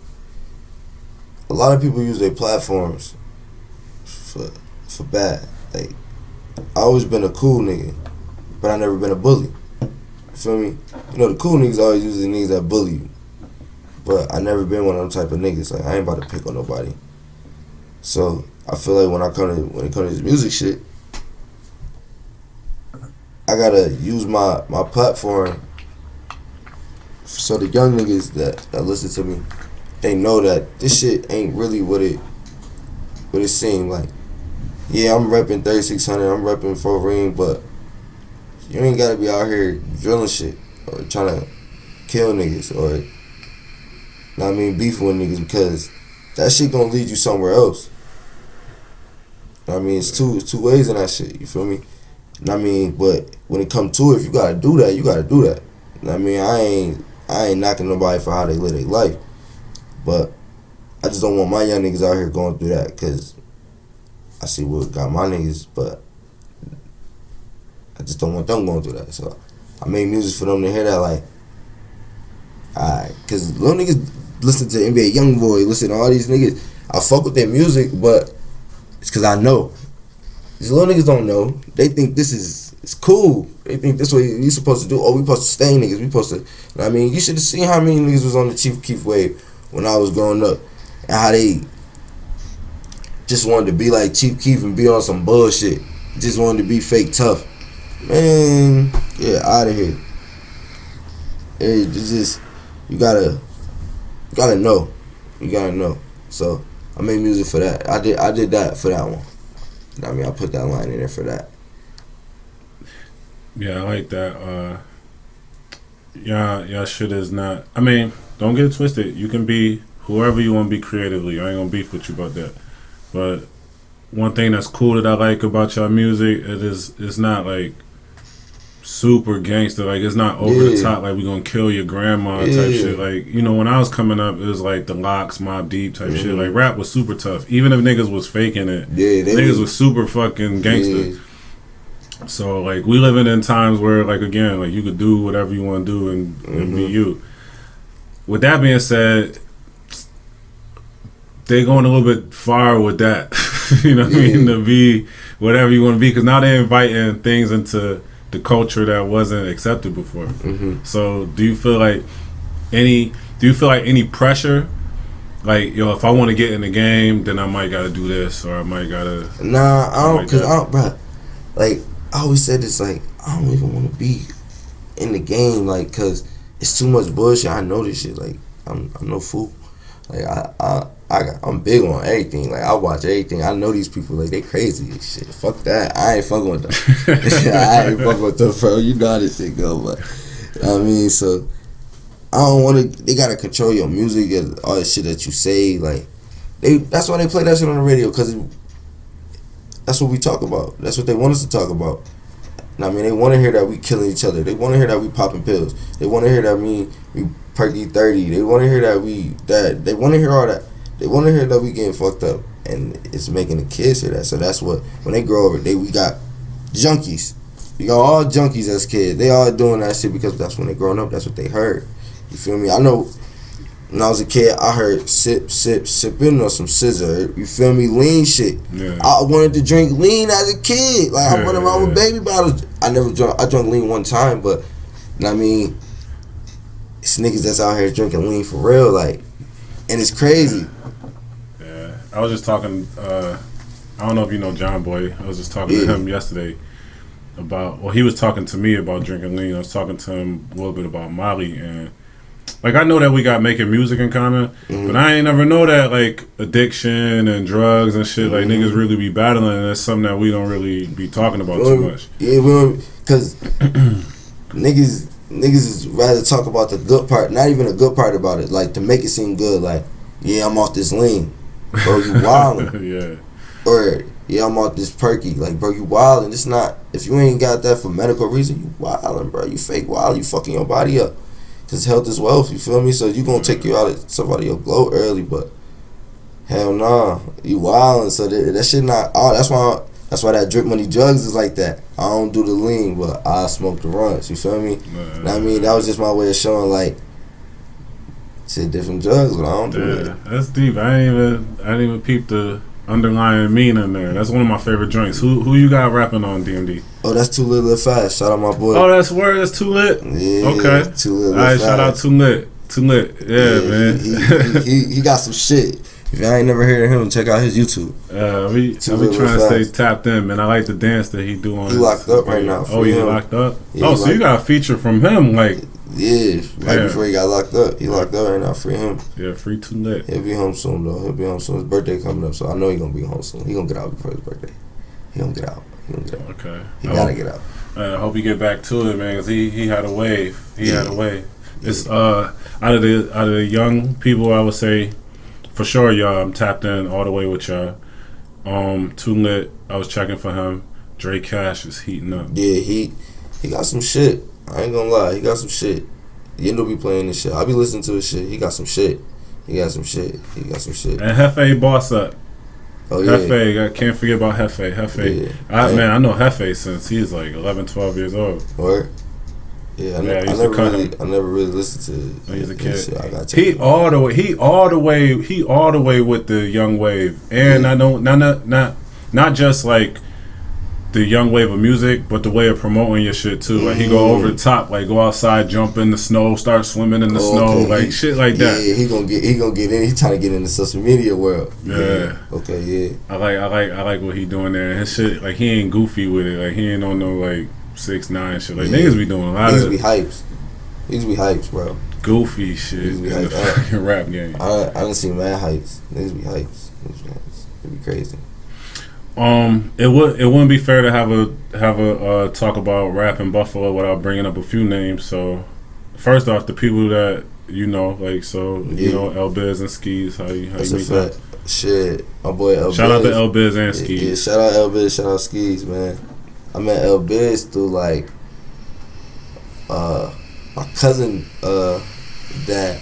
A lot of people use their platforms for bad. Like, I always been a cool nigga, but I never been a bully. You feel me? You know, the cool niggas always use the niggas that bully you. But I never been one of them type of niggas. Like, I ain't about to pick on nobody. So I feel like when it comes to this music shit, I gotta use my platform so the young niggas that listen to me, they know that this shit ain't really what it seemed like. Yeah, I'm repping 3600, I'm repping 4 Ring, but you ain't gotta be out here drilling shit or trying to kill niggas or, you know what I mean, beefing with niggas, because that shit gonna lead you somewhere else. You know what I mean, it's two ways in that shit, you feel me? You know what I mean, but when it come to it, if you gotta do that, you gotta do that. You know what I mean, I ain't knocking nobody for how they live their life, but I just don't want my young niggas out here going through that, because I see what got my niggas, but I just don't want them going through that. So I made music for them to hear that, like, alright, because little niggas listen to NBA Youngboy, listen to all these niggas. I fuck with their music, but it's because I know. These little niggas don't know. They think this is it's cool. They think this what you supposed to do. Oh, we supposed to stay niggas. We supposed to. You know what I mean, you should have seen how many niggas was on the Chief Keef wave when I was growing up, and how they just wanted to be like Chief Keef and be on some bullshit. Just wanted to be fake tough. Man, get out of here. It's just you gotta know. You gotta know. So I made music for that. I did that for that one. You know what I mean, I put that line in there for that. Yeah, I like that. Y'all shit is not. I mean, don't get it twisted. You can be whoever you want to be creatively. I ain't gonna beef with you about that. But one thing that's cool that I like about y'all music, it's not like super gangster. Like, it's not over the top. Like, we gonna kill your grandma type shit. Like, you know, when I was coming up, it was like the Locks, Mobb Deep type shit. Like, rap was super tough. Even if niggas was faking it, niggas was super fucking gangster. So, like, we living in times where, like, again, like, you could do whatever you want to do and be you. With that being said, they going a little bit far with that. You know what I mean? To be whatever you want to be, because now they're inviting things into the culture that wasn't accepted before. So, do you feel like any pressure? Like, yo, if I want to get in the game, then I might gotta do this, or I might gotta. Nah, I don't, cause I don't, bruh. Like, I always said this, like, I don't even want to be in the game, like, cause it's too much bullshit. I know this shit. Like, I'm no fool. Like, I'm big on everything. Like, I watch everything. I know these people. Like, they crazy and shit. Fuck that. I ain't fucking with them. I ain't fucking with them, bro. You know how this shit go, but I mean, so I don't want to. They gotta control your music and all the shit that you say. Like, that's why they play that shit on the radio, because that's what we talk about. That's what they want us to talk about. And I mean, they want to hear that we killing each other. They want to hear that we popping pills. They want to hear that we perky 30. They want to hear that they want to hear all that. They want to hear that we getting fucked up, and it's making the kids hear that. So that's what, when they grow over, we got junkies. We got all junkies as kids. They all doing that shit because that's when they growing up. That's what they heard. You feel me? I know when I was a kid, I heard sipping on some scissor. You feel me? Lean shit. Yeah. I wanted to drink lean as a kid. Like, I went around with baby bottles. I drank lean one time, but you know what I mean? It's niggas that's out here drinking lean for real, like, and it's crazy. Yeah. I was just talking, I don't know if you know John Boy. I was just talking to him yesterday about, well, he was talking to me about drinking lean. I was talking to him a little bit about Molly, and like, I know that we got making music in common, but I ain't never know that, like, addiction and drugs and shit, like, niggas really be battling, and that's something that we don't really be talking about too much. Yeah, because niggas is rather talk about the good part, not even a good part about it, like, to make it seem good, like, yeah, I'm off this lean, bro, you wildin'. Yeah. Or, yeah, I'm off this perky, like, bro, you wildin'. It's not, if you ain't got that for medical reason, you wildin', bro, you fake wild, you fucking your body up. Cause health is wealth, you feel me? So you gonna take you out of somebody your glow early, but hell nah, you wildin'. So that shit not. Oh, that's why that drip money drugs is like that. I don't do the lean, but I smoke the runs. You feel me? I mean, that was just my way of showing, like, Shit, different drugs, but I don't do it. That's deep. I didn't even peep the underlying meaning there. That's one of my favorite joints. Who you got rapping on DMD? Oh, that's Too Lit Lit Fast. Shout out my boy. Oh, that's word. That's Too Lit. Yeah. Okay. Too Lit Lit All right. Fast. Shout out Too Lit. Too Lit. Yeah, man. He got some shit. If y'all ain't never heard of him, check out his YouTube. We trying to stay tapped in, man. I like the dance that he do on. He locked up right now. Oh, he locked up. Yeah, so you got a feature from him, like. Yeah, before he got locked up. He locked up right now. Free him. Yeah, free Too Lit. He'll be home soon though. He'll be home soon. His birthday coming up, so I know he's gonna be home soon. He gonna get out before his birthday. He gonna get out. Okay. He gotta get out. I hope he get back to it, man, because he had a wave. He had a wave. It's out of the young people, I would say, for sure, y'all. I'm tapped in all the way with y'all. Too Lit. I was checking for him. Dre Cash is heating up. Yeah, he got some shit. I ain't gonna lie, he got some shit. Yendo be playing this shit. I be listening to his shit. He got some shit. And Hefe boss up. Oh yeah. Hefe, I can't forget about Hefe. Yeah. I know Hefe since he's like 11, 12 years old. Word? Yeah, I never really listened to He's a kid. Shit. I got he all the way with the young wave. And I don't not just like the young wave of music, but the way of promoting your shit too. Like he go over the top, like go outside, jump in the snow, start swimming in the snow, like shit like that. Yeah, he gonna get in. He trying to get in the social media world. Yeah. Okay. Yeah. I like what he doing there. His shit, like he ain't goofy with it. Like he ain't on no like 6ix9ine shit. Like niggas be doing a lot of. Niggas be hypes, bro. Goofy shit in the fucking rap game. I done seen mad hypes. Niggas be hypes. It'd be crazy. It wouldn't be fair to have a talk about rap in Buffalo without bringing up a few names. So first off, the people that you know, like you know, L Biz and Skis. How you meet that? Shit, my boy L Biz. Shout out to L Biz and Skis. Yeah, shout out L Biz, shout out Skis, man. I met L Biz through like my cousin dad.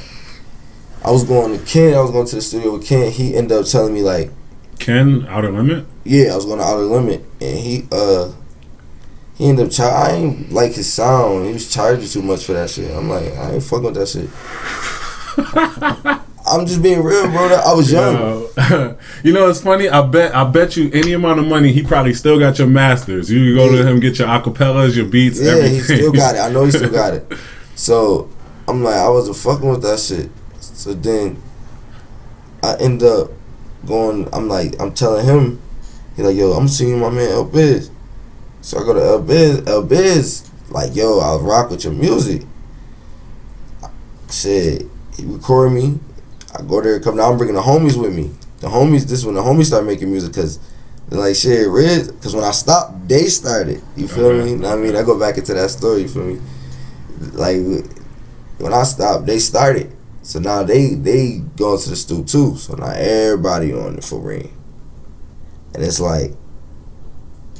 I was going to the studio with Ken. He ended up telling me like Ken Outer Limit? Yeah, I was going to Outer Limit, and he ended up I ain't like his sound. He was charging too much for that shit. I'm like, I ain't fucking with that shit. I'm just being real, bro. I was young. You know, it's funny. I bet you any amount of money, he probably still got your masters. You can go to him, get your acapellas, your beats, everything. He still got it. I know he still got it. So I'm like, I wasn't fucking with that shit. So then I end up going. I'm telling him. He's like, yo, I'm seeing my man L Biz. So I go to L Biz. L Biz, like, yo, I'll rock with your music. Shit, he record me. I go there, come down, I'm bringing the homies with me. This when the homies start making music, cause they're like, shit, Riz, cause when I stopped, they started. You feel me? I mean, I go back into that story. You feel me? Like when I stopped, they started. So now they go into the stool too. So now everybody on it for Ring. And it's like,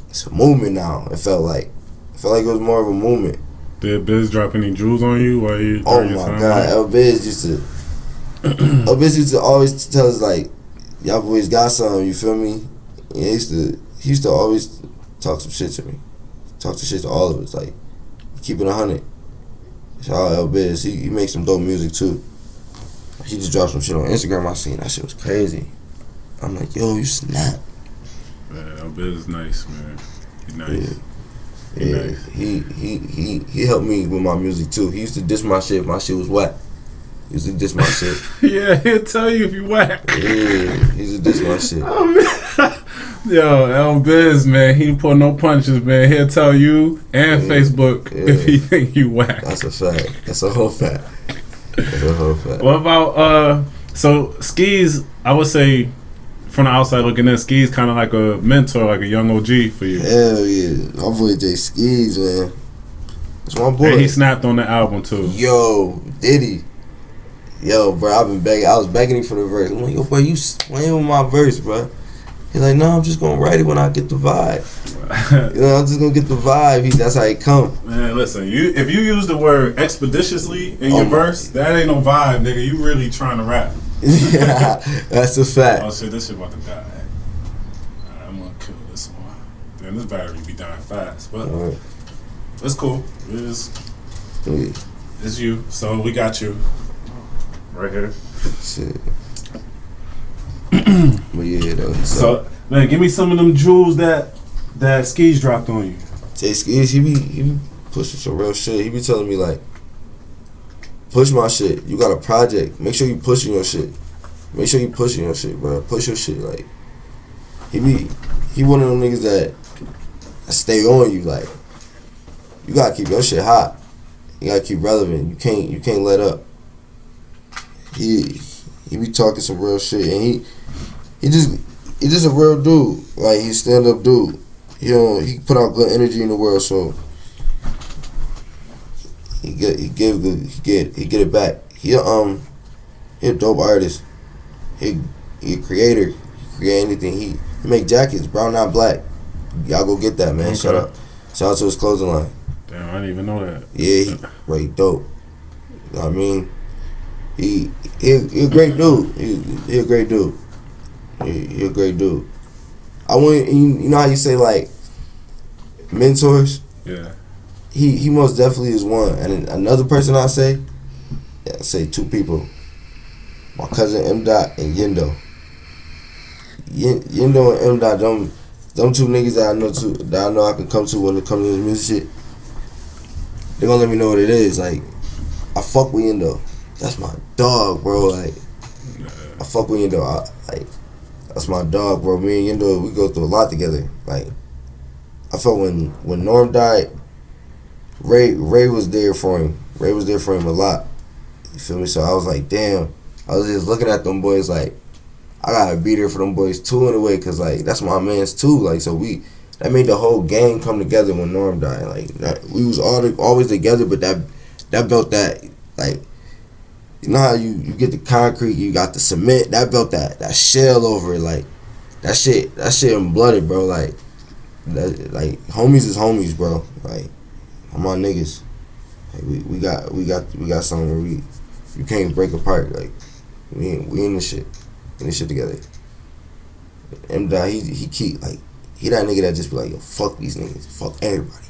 it's a movement now. It felt like it was more of a movement. Did Biz drop any jewels on you while you? Oh my God, L Biz used to always tell us like, y'all boys got something. You feel me? And he used to always talk some shit to me, talk some shit to all of us. Like, keep it 100. Shout out L Biz. He makes some dope music too. He just dropped some shit on Instagram. I seen that shit was crazy. I'm like, yo, you snap. Yeah, L Biz is nice, man. He nice. Yeah. Nice. He helped me with my music too. He used to diss my shit if my shit was whack. He used to diss my shit. Yeah, he'll tell you if you whack. Yeah, he used to diss my shit. Yo, L Biz, man, he didn't pull no punches, man. He'll tell you and Facebook if he think you whack. That's a fact. That's a whole fact. What about so Skis? I would say from the outside looking in, Skis kind of like a mentor, like a young OG for you. Hell yeah, my boy Jay Skis, man. That's my boy. And he snapped on the album too. Yo, did he? Yo, bro, I was begging him for the verse. I'm like, yo, bro, you playing with my verse, bro. He's like, no, I'm just gonna write it when I get the vibe. You know, I'm just gonna get the vibe. That's how he come. Man, listen, if you use the word expeditiously in your verse, that ain't no vibe, nigga. You really trying to rap. Yeah, that's a fact. Oh shit, this shit about to die. Alright, I'm gonna kill this one. Damn, this battery be dying fast, but it's cool. It's you, so we got you. right here. Shit. But yeah, though. So man, give me some of them jewels that Skis dropped on you. Jay Skis, he be pushing some real shit. He be telling me like, push my shit. You got a project. Make sure you pushing your shit. Make sure you pushing your shit, bro. Push your shit. Like, he one of them niggas that stay on you. Like, you gotta keep your shit hot. You gotta keep relevant. You can't let up. He be talking some real shit, and he just a real dude. Like, he's a stand up dude. He put out good energy in the world, so he get it back. He a dope artist. He a creator. He create anything. He make jackets, brown not black. Y'all go get that, man. Okay. Shout out to his clothing line. Damn, I didn't even know that. Yeah, he dope. You know what I mean? He a great dude. He a great dude. He a great dude. I want you know how you say like mentors? Yeah. He most definitely is one. And another person I say two people. My cousin M. Dot and Yendo. Yendo and M. Dot, them two niggas that I know I can come to when it comes to this music shit. They gonna let me know what it is. Like, I fuck with Yendo. That's my dog, bro. Like, I fuck with Yendo. That's my dog, bro. Me and Yendo, we go through a lot together. Like, I felt when Norm died, Ray was there for him. Ray was there for him a lot. You feel me? So I was like, damn. I was just looking at them boys like, I gotta be there for them boys too in a way, cause like that's my mans too. Like, so that made the whole gang come together when Norm died. Like, we was always together, but that built that, like, you know how you get the concrete, you got the cement, that built that shell over it. Like, that shit blooded, bro. Like homies is homies, bro. Like, I'm my niggas. Like, we got something where you can't break apart. Like, we in this shit. In this shit together. M. Dot, he keep, like, he that nigga that just be like, yo, fuck these niggas. Fuck everybody.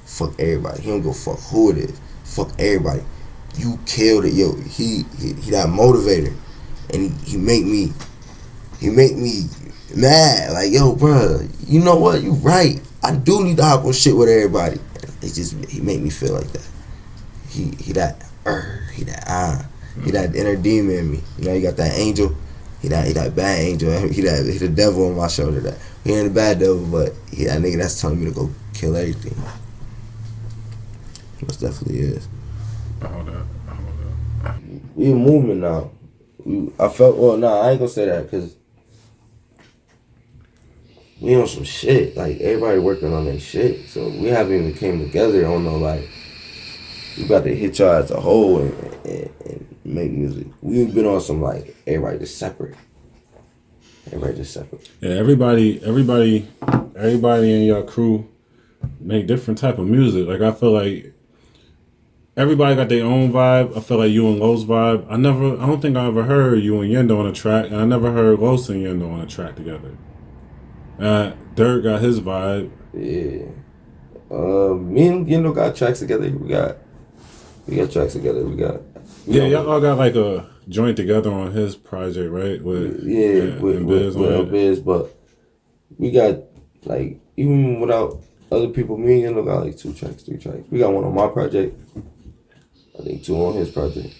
Fuck everybody. He don't go fuck who it is. Fuck everybody. You killed it, yo. He that motivator. And he make me mad. Like, yo, bro, you know what? You right. I do need to hop on shit with everybody. He make me feel like that. He that inner demon in me. You know, he got that angel. He that bad angel. He the devil on my shoulder. That he ain't a bad devil, but he that nigga that's telling me to go kill everything. Most definitely is. Hold up. We a movement now. I ain't gonna say that because we on some shit. Like, everybody working on their shit, so we haven't even came together on no, like, we about to hit y'all as a whole and make music. We've been on some, like, everybody just separate. Yeah, everybody in your crew make different type of music. Like, I feel like everybody got their own vibe. I feel like you and Los vibe. I don't think I ever heard you and Yendo on a track, and I never heard Los and Yendo on a track together. Dirk got his vibe. Yeah. Me and Yendo got tracks together. We got tracks together. Y'all all got like a joint together on his project, right? With Biz, but we got, like, even without other people, me and Yendo got like 2 tracks, 3 tracks. We got one on my project. I think 2 on his project.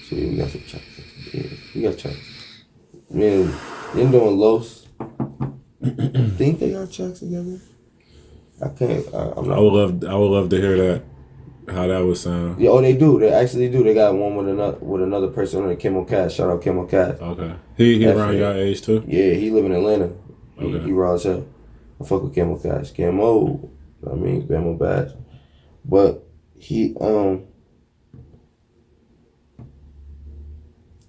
So yeah, we got some tracks. Yeah, we got tracks. Me and Yendo and Los, I think they got tracks together. I'm not. I would love to hear that. How that would sound. Yeah, oh, they do. They actually do. They got one with another person on it, Kimmel Cash. Shout out Kimmel Cash. Okay. He around your age too? Yeah, he live in Atlanta. Okay. He raw as hell. I fuck with Kimmel Cash. Kimmo, I mean, Bama Bash. But he,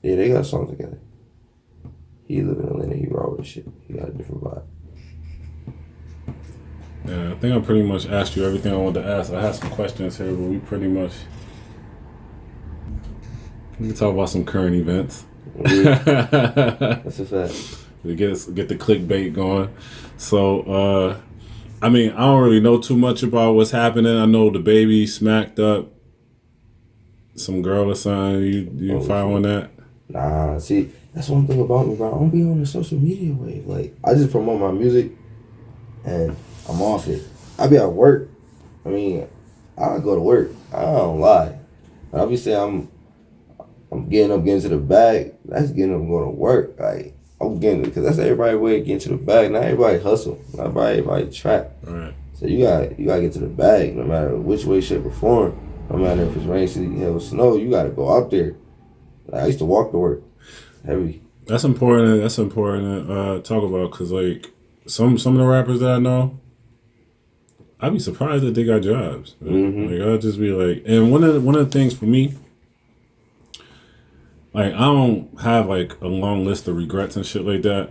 yeah, they got songs together. He live in Atlanta. He raw with shit. He got a different vibe. Yeah, I think I pretty much asked you everything I wanted to ask. I have some questions here, but we can talk about some current events. That's a fact. We get the clickbait going. So, I mean, I don't really know too much about what's happening. I know the baby smacked up some girl or something? You following that? Nah, see, that's one thing about me, bro. I don't be on the social media wave. Like, I just promote my music, and I'm off it. I be at work. I mean, I go to work. I don't lie. But I be saying I'm getting to the bag. That's getting up and going to work. Like, I'm getting it, because that's everybody's way of getting to the bag. Not everybody hustle. Not everybody trap. Right. So you gotta get to the bag, no matter which way, shape, or form. No matter if it's rain, sleet, hail, or snow. You gotta go out there. Like, I used to walk to work, heavy. That's important. That's important to talk about, because like some of the rappers that I know, I'd be surprised that they got jobs. Mm-hmm. Like I'll just be like, and one of the things for me, like I don't have like a long list of regrets and shit like that,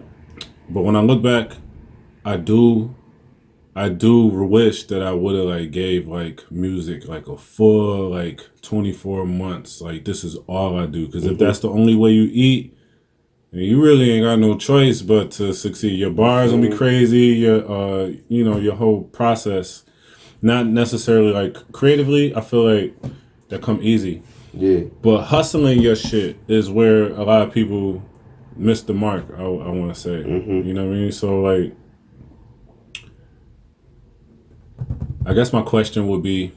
but when I look back, I do wish that I would have like gave like music like a full like 24 months. Like this is all I do, because if that's the only way you eat, you really ain't got no choice but to succeed. Your bars gonna be crazy. Your your whole process, not necessarily like creatively. I feel like that come easy. Yeah. But hustling your shit is where a lot of people miss the mark. I want to say. You know what I mean? So like, I guess my question would be,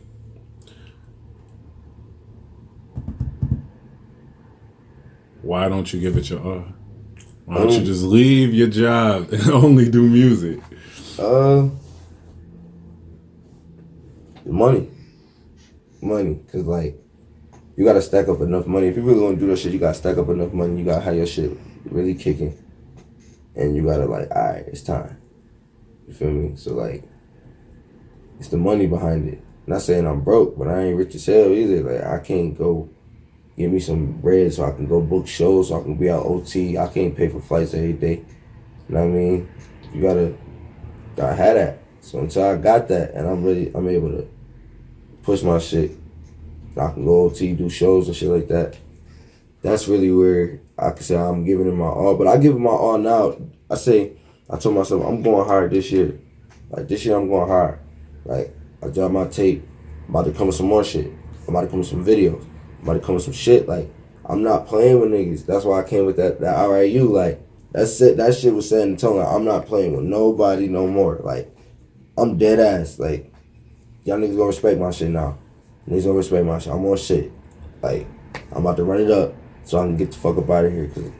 why don't you give it your all? Why don't you just leave your job and only do music? The money. Cause like, you gotta stack up enough money. If you really wanna do that shit, you gotta stack up enough money. You gotta have your shit really kicking, and you gotta like, all right, it's time. You feel me? So like, it's the money behind it. Not saying I'm broke, but I ain't rich as hell either. Like, I can't go give me some bread so I can go book shows, so I can be out OT. I can't pay for flights every day. You know what I mean? You gotta have that. So until I got that, and I'm able to push my shit, I can go OT, do shows and shit like that. That's really where I can say I'm giving it my all. But I give it my all now. I told myself I'm going hard this year. Like this year I'm going hard. Like I dropped my tape. I'm about to come with some more shit. I'm about to come with some videos. I'm about to come with some shit. Like, I'm not playing with niggas. That's why I came with that RIU. Like, that's it. That shit was set in the tone. Like, I'm not playing with nobody no more. Like, I'm dead ass. Like, y'all niggas gonna respect my shit now. Niggas gonna respect my shit. I'm on shit. Like, I'm about to run it up so I can get the fuck up out of here. Cause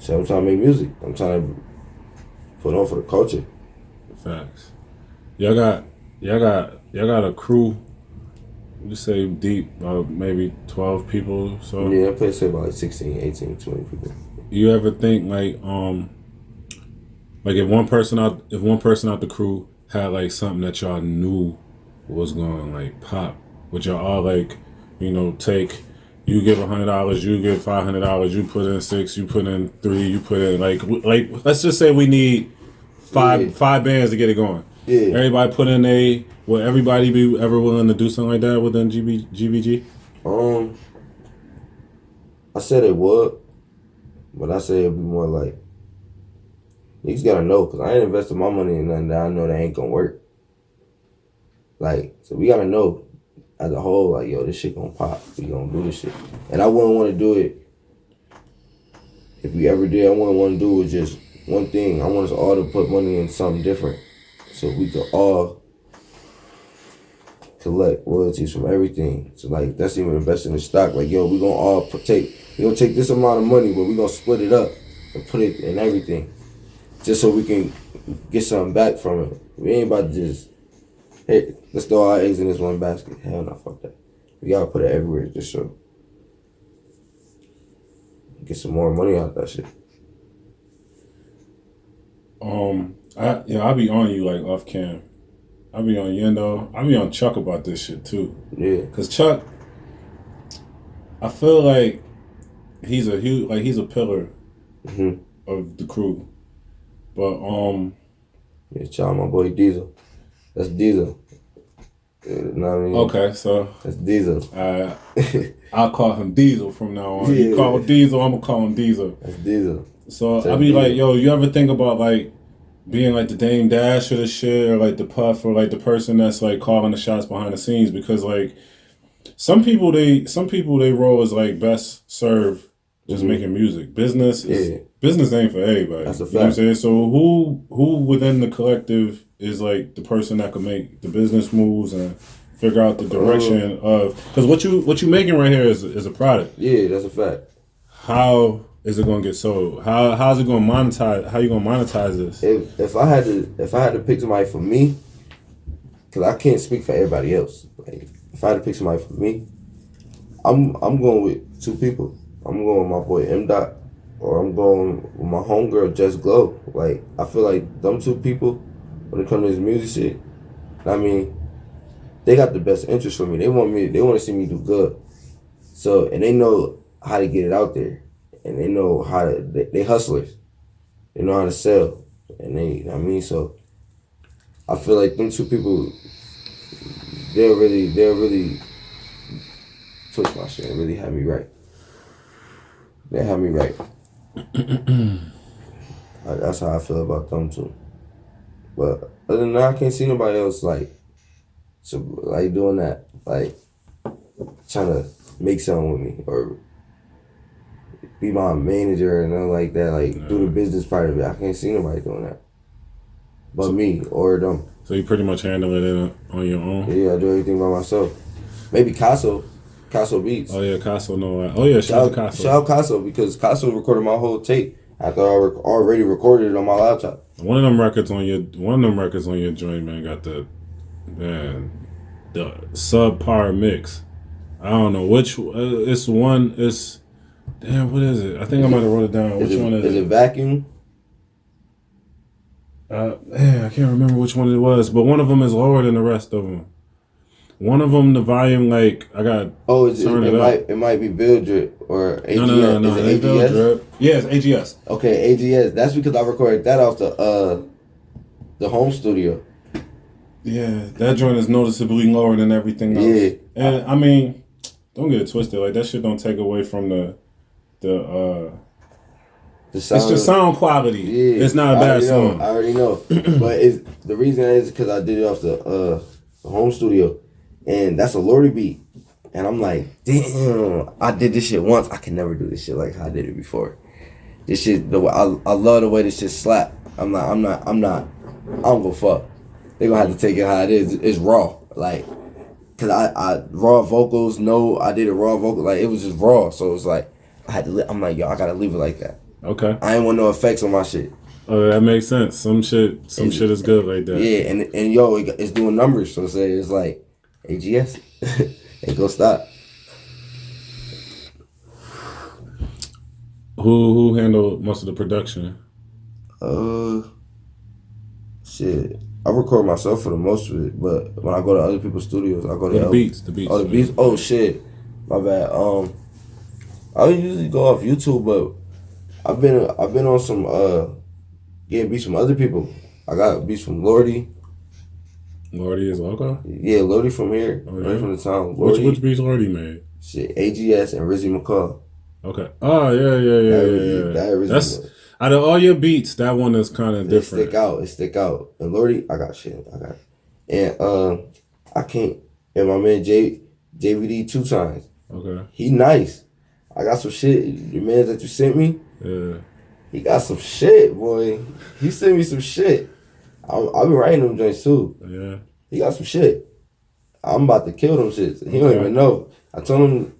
I'm trying to make music. I'm trying to put on for the culture. Facts. Y'all got a crew. You say deep, maybe 12 people. So yeah, I play say about like 16, 18, 20 people. You ever think like if one person out the crew had like something that y'all knew was going like pop, would y'all all like, take, you give $100, you give $500, you put in $6, you put in $3, you put in like let's just say we need five bands to get it going. Yeah. Everybody put in will everybody be ever willing to do something like that within GBG? I said it would, but I say it'd be more like, niggas gotta know, cause I ain't invested my money in nothing that I know that ain't gonna work. Like, so we gotta know as a whole, like, yo, this shit gonna pop. We gonna do this shit. And I wouldn't wanna do it, if we ever did, I wouldn't wanna do it with just one thing. I want us all to put money in something different. So we could all collect royalties from everything. So like, that's even investing in stock. Like, yo, we gonna all take this amount of money, but we gonna split it up and put it in everything, just so we can get something back from it. We ain't about to just, hey, let's throw our eggs in this one basket. Hell no, fuck that. We gotta put it everywhere just so get some more money out of that shit. I be on you like off cam. I be on Yendo. I be on Chuck about this shit too. Yeah. Cause Chuck, I feel like he's a pillar of the crew. But yeah, Chuck, my boy Diesel. That's Diesel. You know what I mean? Okay, so that's Diesel. I'll call him Diesel from now on. Yeah. You call him Diesel, I'm gonna call him Diesel. That's Diesel. So I be like, yo, you ever think about like being like the Dame Dash or the shit, or like the Puff, or like the person that's like calling the shots behind the scenes? Because like Some people they role is like best served just making music. Business ain't for everybody. That's a fact. You know what I'm saying? So who within the collective is like the person that could make the business moves and figure out the direction of, because what you making right here is a product. Yeah, that's a fact. How is it gonna get sold? How's it gonna monetize? How you gonna monetize this? If I had to pick somebody for me, because I can't speak for everybody else. Like, if I had to pick somebody for me, I'm going with two people. I'm going with my boy M Dot, or I'm going with my homegirl Just Glow. Like, I feel like them two people, when it comes to this music shit, I mean, they got the best interest for me. They want to see me do good. So, and they know how to get it out there, and they know how to. They hustlers. They know how to sell, and so I feel like them two people, they'll really push my shit and really have me right. They have me right. That's how I feel about them two. But other than that, I can't see nobody else like doing that, like trying to make something with me or be my manager and nothing like that, like do the business part of it. I can't see nobody doing that. But me or them. So you pretty much handle it on your own? Yeah, I do everything by myself. Maybe Casso Beats. Oh yeah, Casso, no. Oh yeah, shout out to Casso. Shout out Casso, because Casso recorded my whole tape after I already recorded it on my laptop. One of them records on your joint, man, got the subpar mix. I don't know which. Damn, what is it? I think I might have wrote it down. Which one is it? Is it Vacuum? I can't remember which one it was, but one of them is lower than the rest of them. One of them, the volume, like, I got. Oh, it might be Valed or AGS. No. Is it AGS? Yeah, it's AGS. Okay, AGS. That's because I recorded that off the home studio. Yeah, that joint is noticeably lower than everything else. Yeah. And I mean, don't get it twisted. Like, that shit don't take away from the sound. It's just sound quality. Yeah. It's not a bad song. I already know. But the reason is because I did it off the home studio. And that's a Lordy beat. And I'm like, damn, I did this shit once. I can never do this shit like how I did it before. This shit, I love the way this shit slap. I don't go fuck. They gonna have to take it how it is. It's raw. Like, cause I raw vocals, I did a raw vocal. Like, it was just raw. So it was like, I'm like, yo, I gotta leave it like that. Okay. I ain't want no effects on my shit. Oh, that makes sense. Some shit is good like that. Yeah, and yo, it's doing numbers. So it's like, AGS, ain't gonna stop. Who handled most of the production? Shit, I record myself for the most of it, but when I go to other people's studios, I go to the beats. Oh, the beats. Oh shit, my bad. I usually go off YouTube, but I've been on some getting beats from other people. I got beats from Lordy. Lordy is okay? Yeah, Lordy from here. Oh, yeah? Right from the town. Lordy, which beats Lordy made? Shit, AGS and Rizzle McCall. Okay. Oh, yeah. That's, out of all your beats, that one is kind of different. It stick out. And Lordy, I got. And I can't. And my man JVD 2 times. Okay. He nice. I got some shit. The man that you sent me. Yeah. He got some shit, boy. He sent me some shit. I've been writing them joints too. Yeah. He got some shit. I'm about to kill them shits. He don't even know. I told him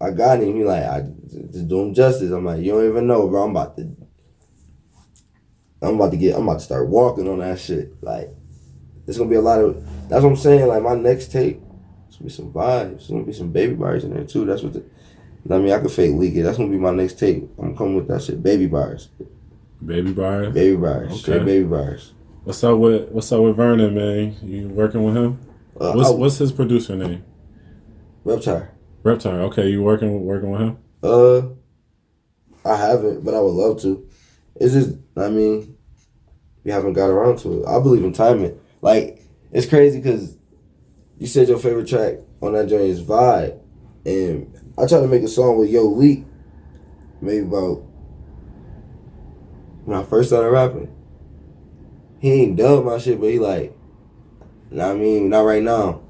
I got him. He like, I just do him justice. I'm like, you don't even know, bro. I'm about to start walking on that shit. Like, there's gonna be a lot of. That's what I'm saying. Like, my next tape, it's gonna be some vibes. There's gonna be some baby bars in there too. That's what. I mean, I could fake leak it. That's gonna be my next tape. I'm coming with that shit. Baby bars. Baby bars. Baby bars. Okay. Straight baby bars. What's up with Vernon, man? You working with him? What's his producer name? Reptile. Okay, you working with him? I haven't, but I would love to. It's just, I mean, we haven't got around to it. I believe in timing. Like, it's crazy because you said your favorite track on that joint is Vibe, and I tried to make a song with Yo Leak maybe about when I first started rapping. He ain't dubbed my shit, but he like, I mean, not right now.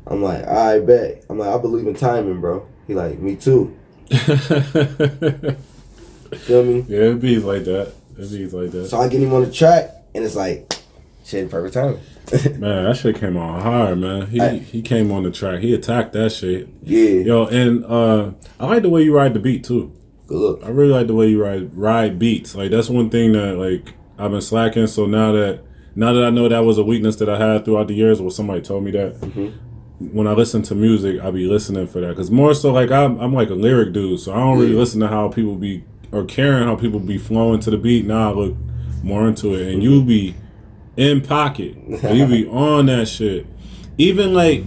I'm like, I bet. I'm like, I believe in timing, bro. He like, me too. Feel me? Yeah, it be like that. So I get him on the track, and it's like, shit, perfect timing. Man, that shit came on hard, man. He came on the track. He attacked that shit. Yeah. Yo, and I like the way you ride the beat too. Good look. I really like the way you ride beats. Like that's one thing that like I've been slacking. So now that I know that was a weakness that I had throughout the years, where somebody told me that. When I listen to music, I be listening for that. Because more so, like I'm like a lyric dude, so I don't really listen to how people be or caring how people be flowing to the beat. Now I look more into it, and you be in pocket. You be on that shit. Even like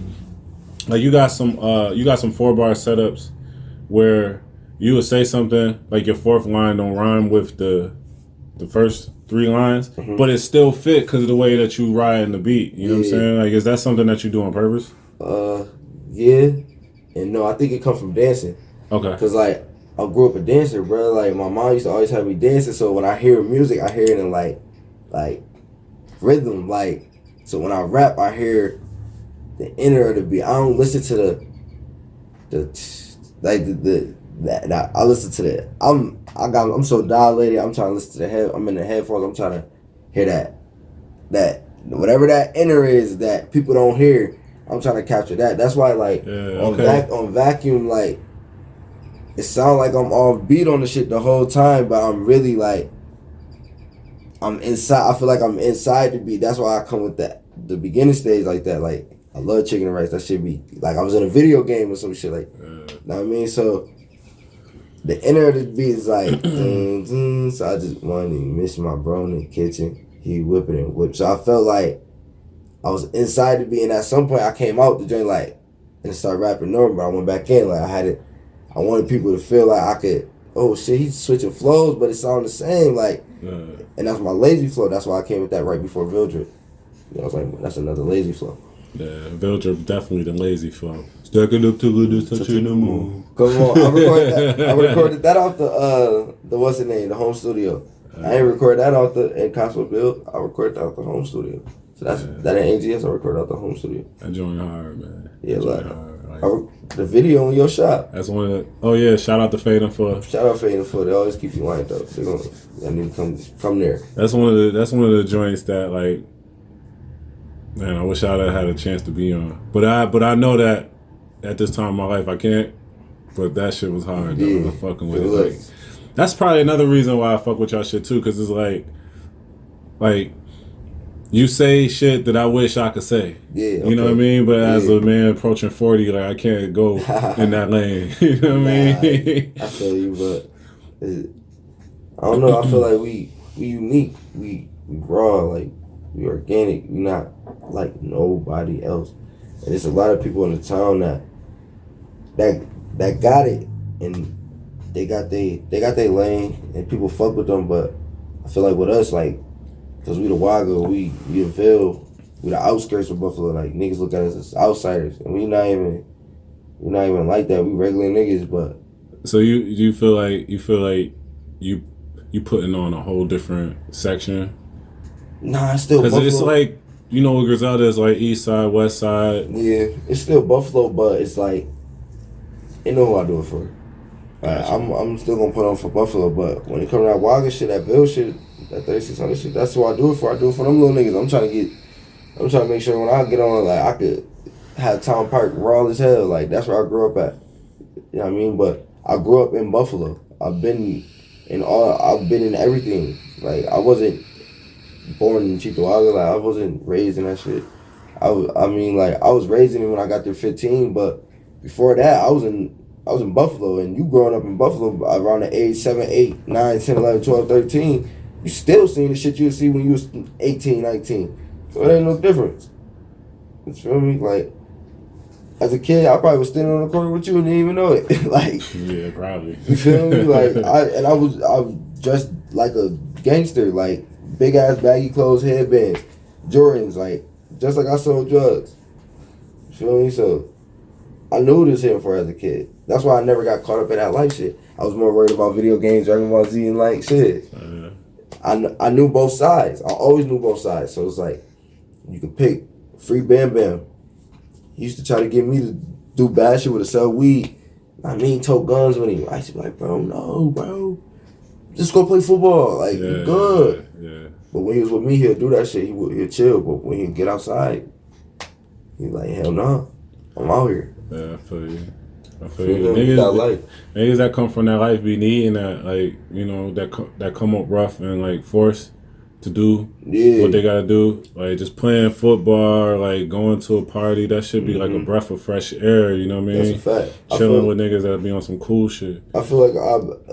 you got some 4-bar setups where you would say something like your fourth line don't rhyme with the first 3 lines, but it still fit because of the way that you ride in the beat. You know what I'm saying? Like, is that something that you do on purpose? Yeah, and no, I think it comes from dancing. Okay. Cause like I grew up a dancer, bro. Like my mom used to always have me dancing, so when I hear music, I hear it in like rhythm. Like, so when I rap, I hear the inner of the beat. I don't listen to I listen to the. I'm so dilated. I'm trying to listen to the head. I'm in the headphones. I'm trying to hear that whatever that inner is that people don't hear. I'm trying to capture that. That's why, like, on vacuum, like, it sounds like I'm off beat on the shit the whole time, but I'm really, like, I'm inside. I feel like I'm inside the beat. That's why I come with the beginning stage like that. Like, I love chicken and rice. That shit be, like, I was in a video game or some shit, like, you know what I mean? So, the inner of the beat is like, so I just wanted to miss my bro in the kitchen. He whipping and whip. So, I felt like I was inside the beat, and at some point I came out the joint like and started rapping normal, but I went back in like I wanted people to feel like I could. Oh shit, he's switching flows, but it sounded the same. Like, and that's my lazy flow. That's why I came with that right before Valed. You know, I was like, that's another lazy flow. Yeah, Valed definitely the lazy flow. Stacking up to the touching the moon. Come on, I recorded that off the what's the name, the home studio. I ain't recorded that off in Cosmo Build. I recorded that off the home studio. So that ain't AGS. I recorded out the home studio. I joined hard, man. Yeah, like the video in your shop. That's one of the. Oh yeah, shout out to Fade and Full. Shout out Fade and Full. They always keep you lined up. I need to come there. That's one of the joints that like. Man, I wish I had a chance to be on, but I know that at this time in my life I can't. But that shit was hard. Yeah, I'm fucking with it. Like, that's probably another reason why I fuck with y'all shit too, because it's like. You say shit that I wish I could say. Yeah, okay. You know what I mean? But as a man approaching 40, like I can't go in that lane. You know what I mean? I feel you, but I don't know. I feel like we unique. We raw. Like we organic. We not like nobody else. And there's a lot of people in the town that got it, and they got their lane, and people fuck with them. But I feel like with us, like. Cause we the Wagga, we in Valed, we the outskirts of Buffalo. Like niggas look at us as outsiders, and we not even like that. We regular niggas, but. So you feel like you putting on a whole different section? Nah, it's still Buffalo. Cause it's like what Griselda is like East Side, West Side. Yeah, it's still Buffalo, but it's like, you know who I do it for. Gotcha. I'm still gonna put on for Buffalo, but when it comes to that Wagga shit, that Valed shit. That 3600 shit, that's what I do it for. I do it for them little niggas. I'm trying to make sure when I get on, like, I could have Town Park raw as hell. Like, that's where I grew up at. You know what I mean? But I grew up in Buffalo. I've been in everything. Like, I wasn't born in Cheektowaga. Like, I wasn't raised in that shit. I was raised in it when I got there 15, but before that, I was in Buffalo. And you growing up in Buffalo around the age 7, 8, 9, 10, 11, 12, 13, you still seeing the shit you would see when you was 18, 19. So it ain't no difference. You feel me? Like, as a kid, I probably was standing on the corner with you and didn't even know it. Like, yeah, probably. You feel me? Like, I was dressed like a gangster, like big ass baggy clothes, headbands, Jordans, like just like I sold drugs. You feel me? So I knew this here for as a kid. That's why I never got caught up in that life shit. I was more worried about video games, Dragon Ball Z, and like shit. I knew both sides. I always knew both sides. So it's like, you could pick Free Bam Bam. he used to try to get me to do bad shit with to sell weed. I mean, tote guns with him. I used to be like, bro, no, bro. Just go play football. Like, you good. Yeah. But when he was with me, he'll do that shit. He'll chill. But when he get outside, he's like, hell no. I'm out here. Yeah, I feel you. Niggas that come from that life be needing that, like, you know, that come up rough and like forced to do what they gotta do. Like just playing football or like going to a party, that should be like a breath of fresh air, you know what I mean? That's a fact. Chilling with niggas that be on some cool shit. I feel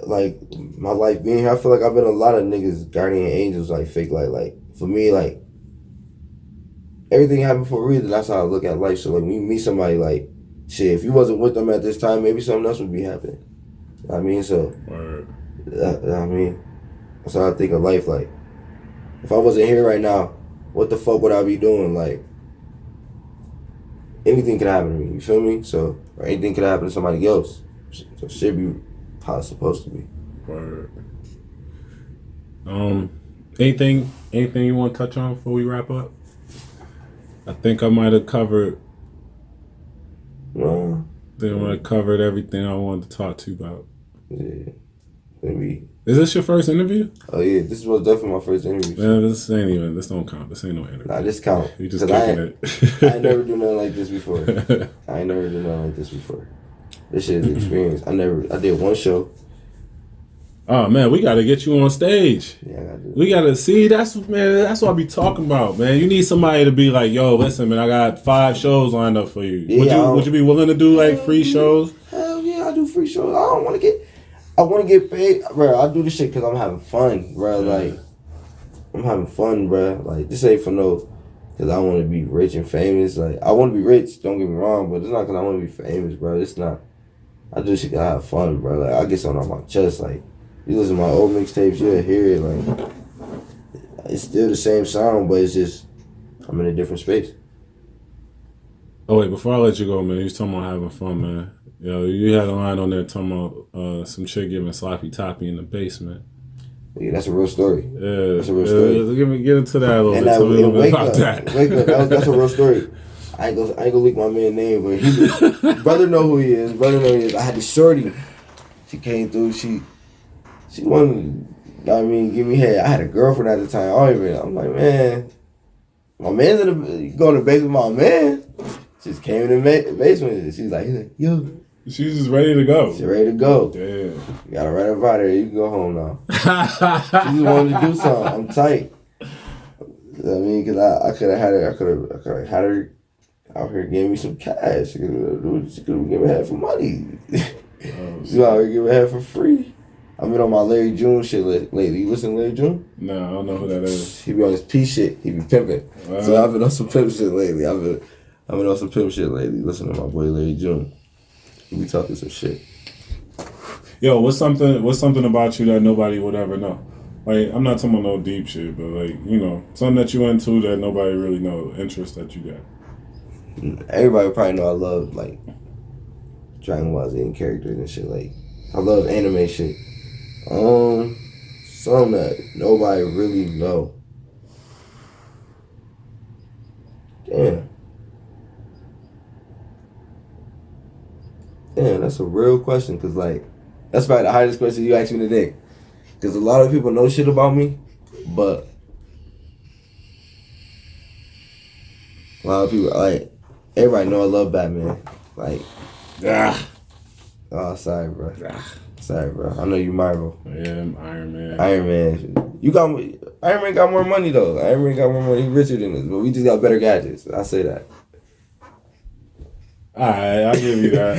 like my life being here, I feel like I've been a lot of niggas guardian angels, like fake like for me, like everything happened for a reason. That's how I look at life. So like when you meet somebody, like shit, if you wasn't with them at this time, maybe something else would be happening. You know what I mean? So I mean, that's how I think of life. Like if I wasn't here right now, what the fuck would I be doing? Like anything could happen to me, you feel me? So or anything could happen to somebody else. So shit be how it's supposed to be. Word. Anything you want to touch on before we wrap up? I think I might have covered. No. I might have covered everything I wanted to talk to you about. Yeah. Maybe. Is this your first interview? Oh yeah, this was definitely my first interview. Man, this don't count. This ain't no interview. Nah, this count. You just kicking it. I ain't never do nothing like this before. I ain't never do nothing like this before. This shit is experience. I did one show. Oh man, we gotta get you on stage. Yeah, I gotta do it. We gotta see. That's what I be talking about, man. You need somebody to be like, yo, listen, man, I got 5 shows lined up for you. Yeah, would you be willing to do like free shows? Hell yeah, I do free shows. I want to get paid, bro. I do this shit because I'm having fun, bro. Like I'm having fun, bro. Like this ain't for no, because I want to be rich and famous. Like I want to be rich. Don't get me wrong, but it's not because I want to be famous, bro. It's not. I do shit 'cause I have fun, bro. Like I get something off my chest, like. You listen to my old mixtapes, you'll hear it. Like it's still the same sound, but it's just I'm in a different space. Oh wait, before I let you go, man, you was talking about having fun, man. Yo, you had a line on there talking about some chick giving sloppy toppy in the basement. Yeah, that's a real story. Yeah, that's a real story. Get into that a little bit. Tell me a little bit about that. Wake up. That's a real story. I ain't gonna leak my man's name, but brother know who he is. I had this shorty. She came through. She wanted, give me head. I had a girlfriend at the time. I'm like, man, my man's going to the basement with my man. She just came in the basement. She's like, yo. She's just ready to go. She's ready to go. Damn. You got to run up out of there. You can go home now. She just wanted to do something. I'm tight. Because I could have had her out here giving me some cash. She could have given me half for money. She out here giving half for free. I've been on my Larry June shit lately. You listen to Larry June? No, I don't know who that is. He be on his P shit. He be pimping. So I've been on some pimp shit lately. I've been on some pimp shit lately. Listen to my boy Larry June. He be talking some shit. Yo, what's something about you that nobody would ever know? Like, I'm not talking about no deep shit, but like, you know, something that you into that nobody really know, interest that you got. Everybody probably know I love like Dragon Ball Z and characters and shit. Like, I love anime shit. Something that nobody really know. Damn, that's a real question, cause like that's probably the hardest question you asked me today. Cause a lot of people know shit about me, but a lot of people like everybody know I love Batman. Like, oh sorry, bro. Sorry, bro. I know you Marvel. Yeah, I'm Iron Man. Iron Man. Iron Man got more money though. Iron Man got more money. He's richer than us, but we just got better gadgets. I say that. Alright, I'll give you that.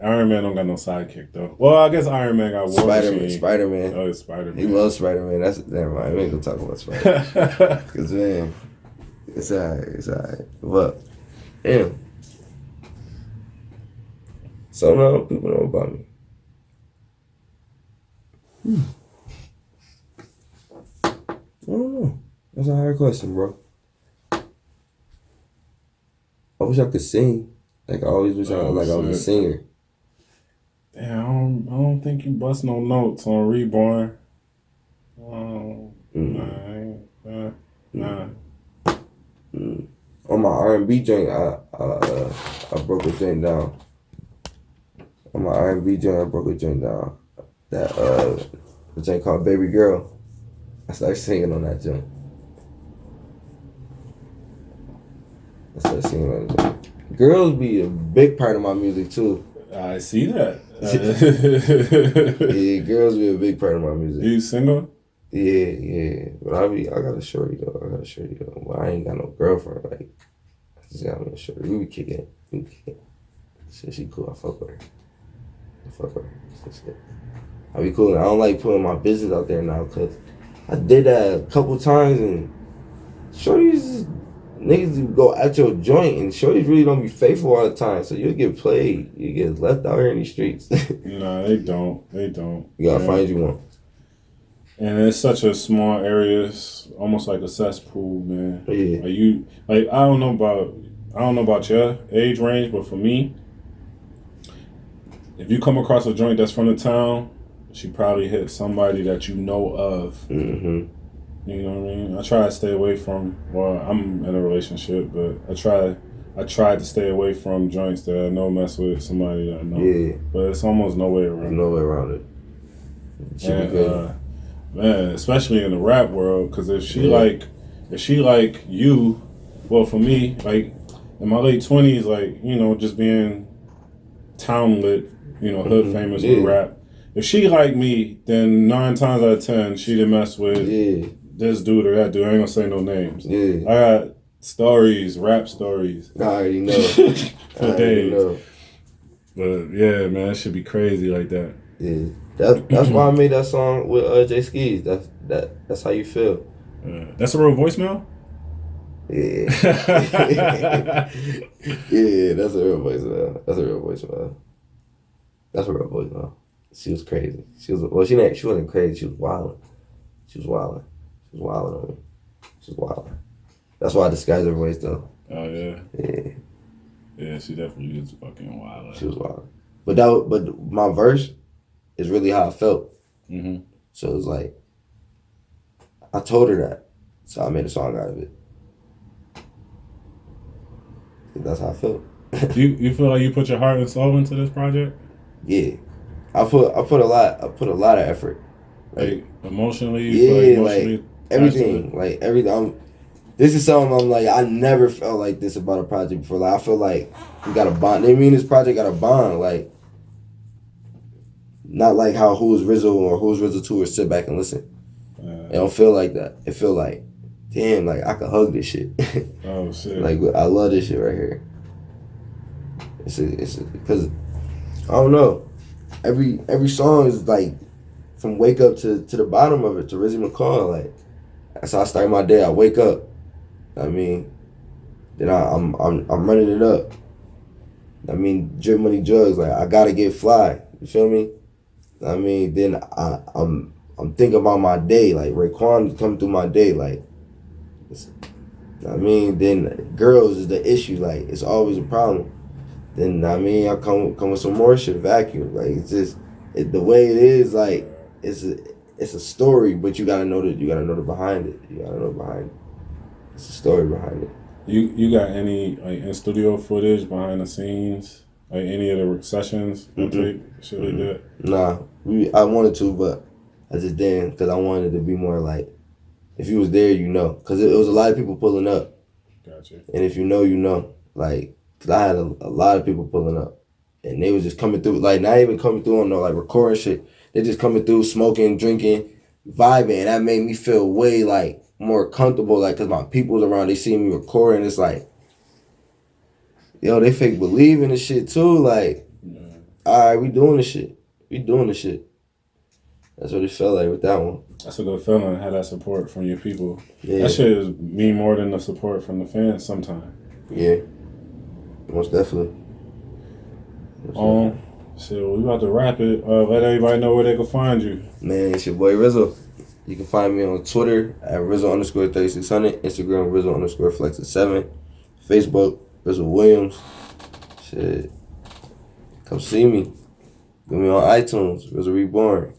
Iron Man don't got no sidekick though. Well, I guess Iron Man got War Machine. Spider-Man. Oh, it's Spider-Man. He loves Spider-Man. That's never mind. We ain't gonna talk about Spider-Man. Cause man, it's alright. But damn. Somehow people know about me. I don't know. That's a hard question, bro. I wish I could sing. Like I always wish I was a singer. Damn, I don't think you bust no notes on Reborn. Nah. I On my R&B joint, I broke a joint down. On my R&B joint, I broke a joint down. That a joint called Baby Girl. I started singing on that joint. Girls be a big part of my music too. I see that. Yeah, girls be a big part of my music. You single? Yeah. But I got a shorty though. But I ain't got no girlfriend. Like, I just got me a shorty. We be kicking. Shit, she cool. I fuck with her. Shit. I be cool. I don't like putting my business out there now because I did that a couple times and shorties, niggas go at your joint and shorties really don't be faithful all the time. So you'll get played. You get left out here in these streets. Nah, they don't. You gotta find you one. And it's such a small area, it's almost like a cesspool, man. Yeah. I don't know about your age range, but for me, if you come across a joint that's from the town, she probably hit somebody that you know of. Mm-hmm. You know what I mean? I try to stay away from. Well, I'm in a relationship, but I try to stay away from joints that I know mess with somebody that I know. Yeah. But it's almost no way around. No way around it. Should be good. Man, especially in the rap world, because if she like you, well, for me, like in my late 20s, like, you know, just being town lit, you know, hood famous with rap. If she like me, then 9 times out of 10, she done mess with this dude or that dude. I ain't gonna say no names. Yeah. I got stories, rap stories. I already know. For days. But yeah, man, that should be crazy like that. Yeah. That's why I made that song with Jay Skis. That's how you feel. That's a real voicemail? Yeah. Yeah, that's a real voicemail. She was crazy. She wasn't crazy. She was wilding on me. That's why I disguised her voice though. Oh yeah. Yeah. Yeah, she definitely is fucking wild. She was wild. But my verse is really how I felt. Mm-hmm. So it's like, I told her that. So I made a song out of it. That's how I felt. You feel like you put your heart and soul into this project? Yeah. I put a lot of effort. Like emotionally? Like everything. Like everything. This is something I'm like, I never felt like this about a project before. Like I feel like we got a bond. They mean this project got a bond. Like, not like how Who's Rizzle or Who's Rizzle 2 or sit back and listen. It don't feel like that. It feel like, damn, like I could hug this shit. Oh shit. Like I love this shit right here. It's because I don't know. Every song is like from wake up to the bottom of it to Rizzy McCall. Like that's how I start my day. I wake up. I mean, then I'm running it up. I mean, drip money drugs. Like I gotta get fly. You feel me? I mean, then I'm thinking about my day. Like Raekwon come through my day. like. I mean, then girls is the issue. Like it's always a problem. Then I mean, I come with some more shit. Vacuum. Like it's just the way it is. Like it's a story, but you gotta know the behind it. It's a story behind it. You got any like in studio footage behind the scenes? Like any of the sessions? Shit like that? Nah, I wanted to, but I just didn't because I wanted to be more like, if you was there, you know, because it was a lot of people pulling up. Gotcha. And if you know, you know, like, because I had a lot of people pulling up, and they was just coming through, like not even coming through on no like recording shit. They just coming through, smoking, drinking, vibing, and that made me feel way like more comfortable, like because my people was around, they see me recording, it's like, yo, they fake believe in this shit too. Like, all right, we doing this shit. That's what it felt like with that one. That's a good feeling, have that support from your people. Yeah. That shit is mean more than the support from the fans sometimes. Yeah, most definitely. So we about to wrap it. Let everybody know where they can find you. Man, it's your boy Rizzle. You can find me on Twitter at Rizzle_3600, Instagram Rizzle_Flexes7, Facebook Rizzle Williams. Shit, come see me. Get me on iTunes, Rizzle Reborn,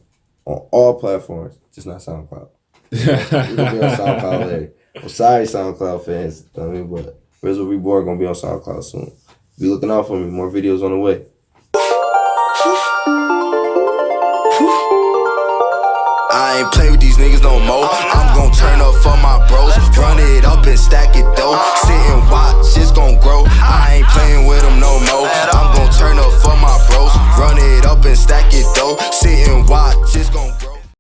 on all platforms, just not SoundCloud. You can be on SoundCloud later. I'm sorry, SoundCloud fans. I mean, but Rizzle Reborn gonna be on SoundCloud soon. Be looking out for me. More videos on the way. I ain't play with these niggas no more. I'm gon' turn up for my bros. Run it up and stack it though. Sit and watch, it's gon' grow. I ain't playing with them no more. I'm gon' turn up for my bros. Run it up and stack it though. Sit and watch, it's gon' grow.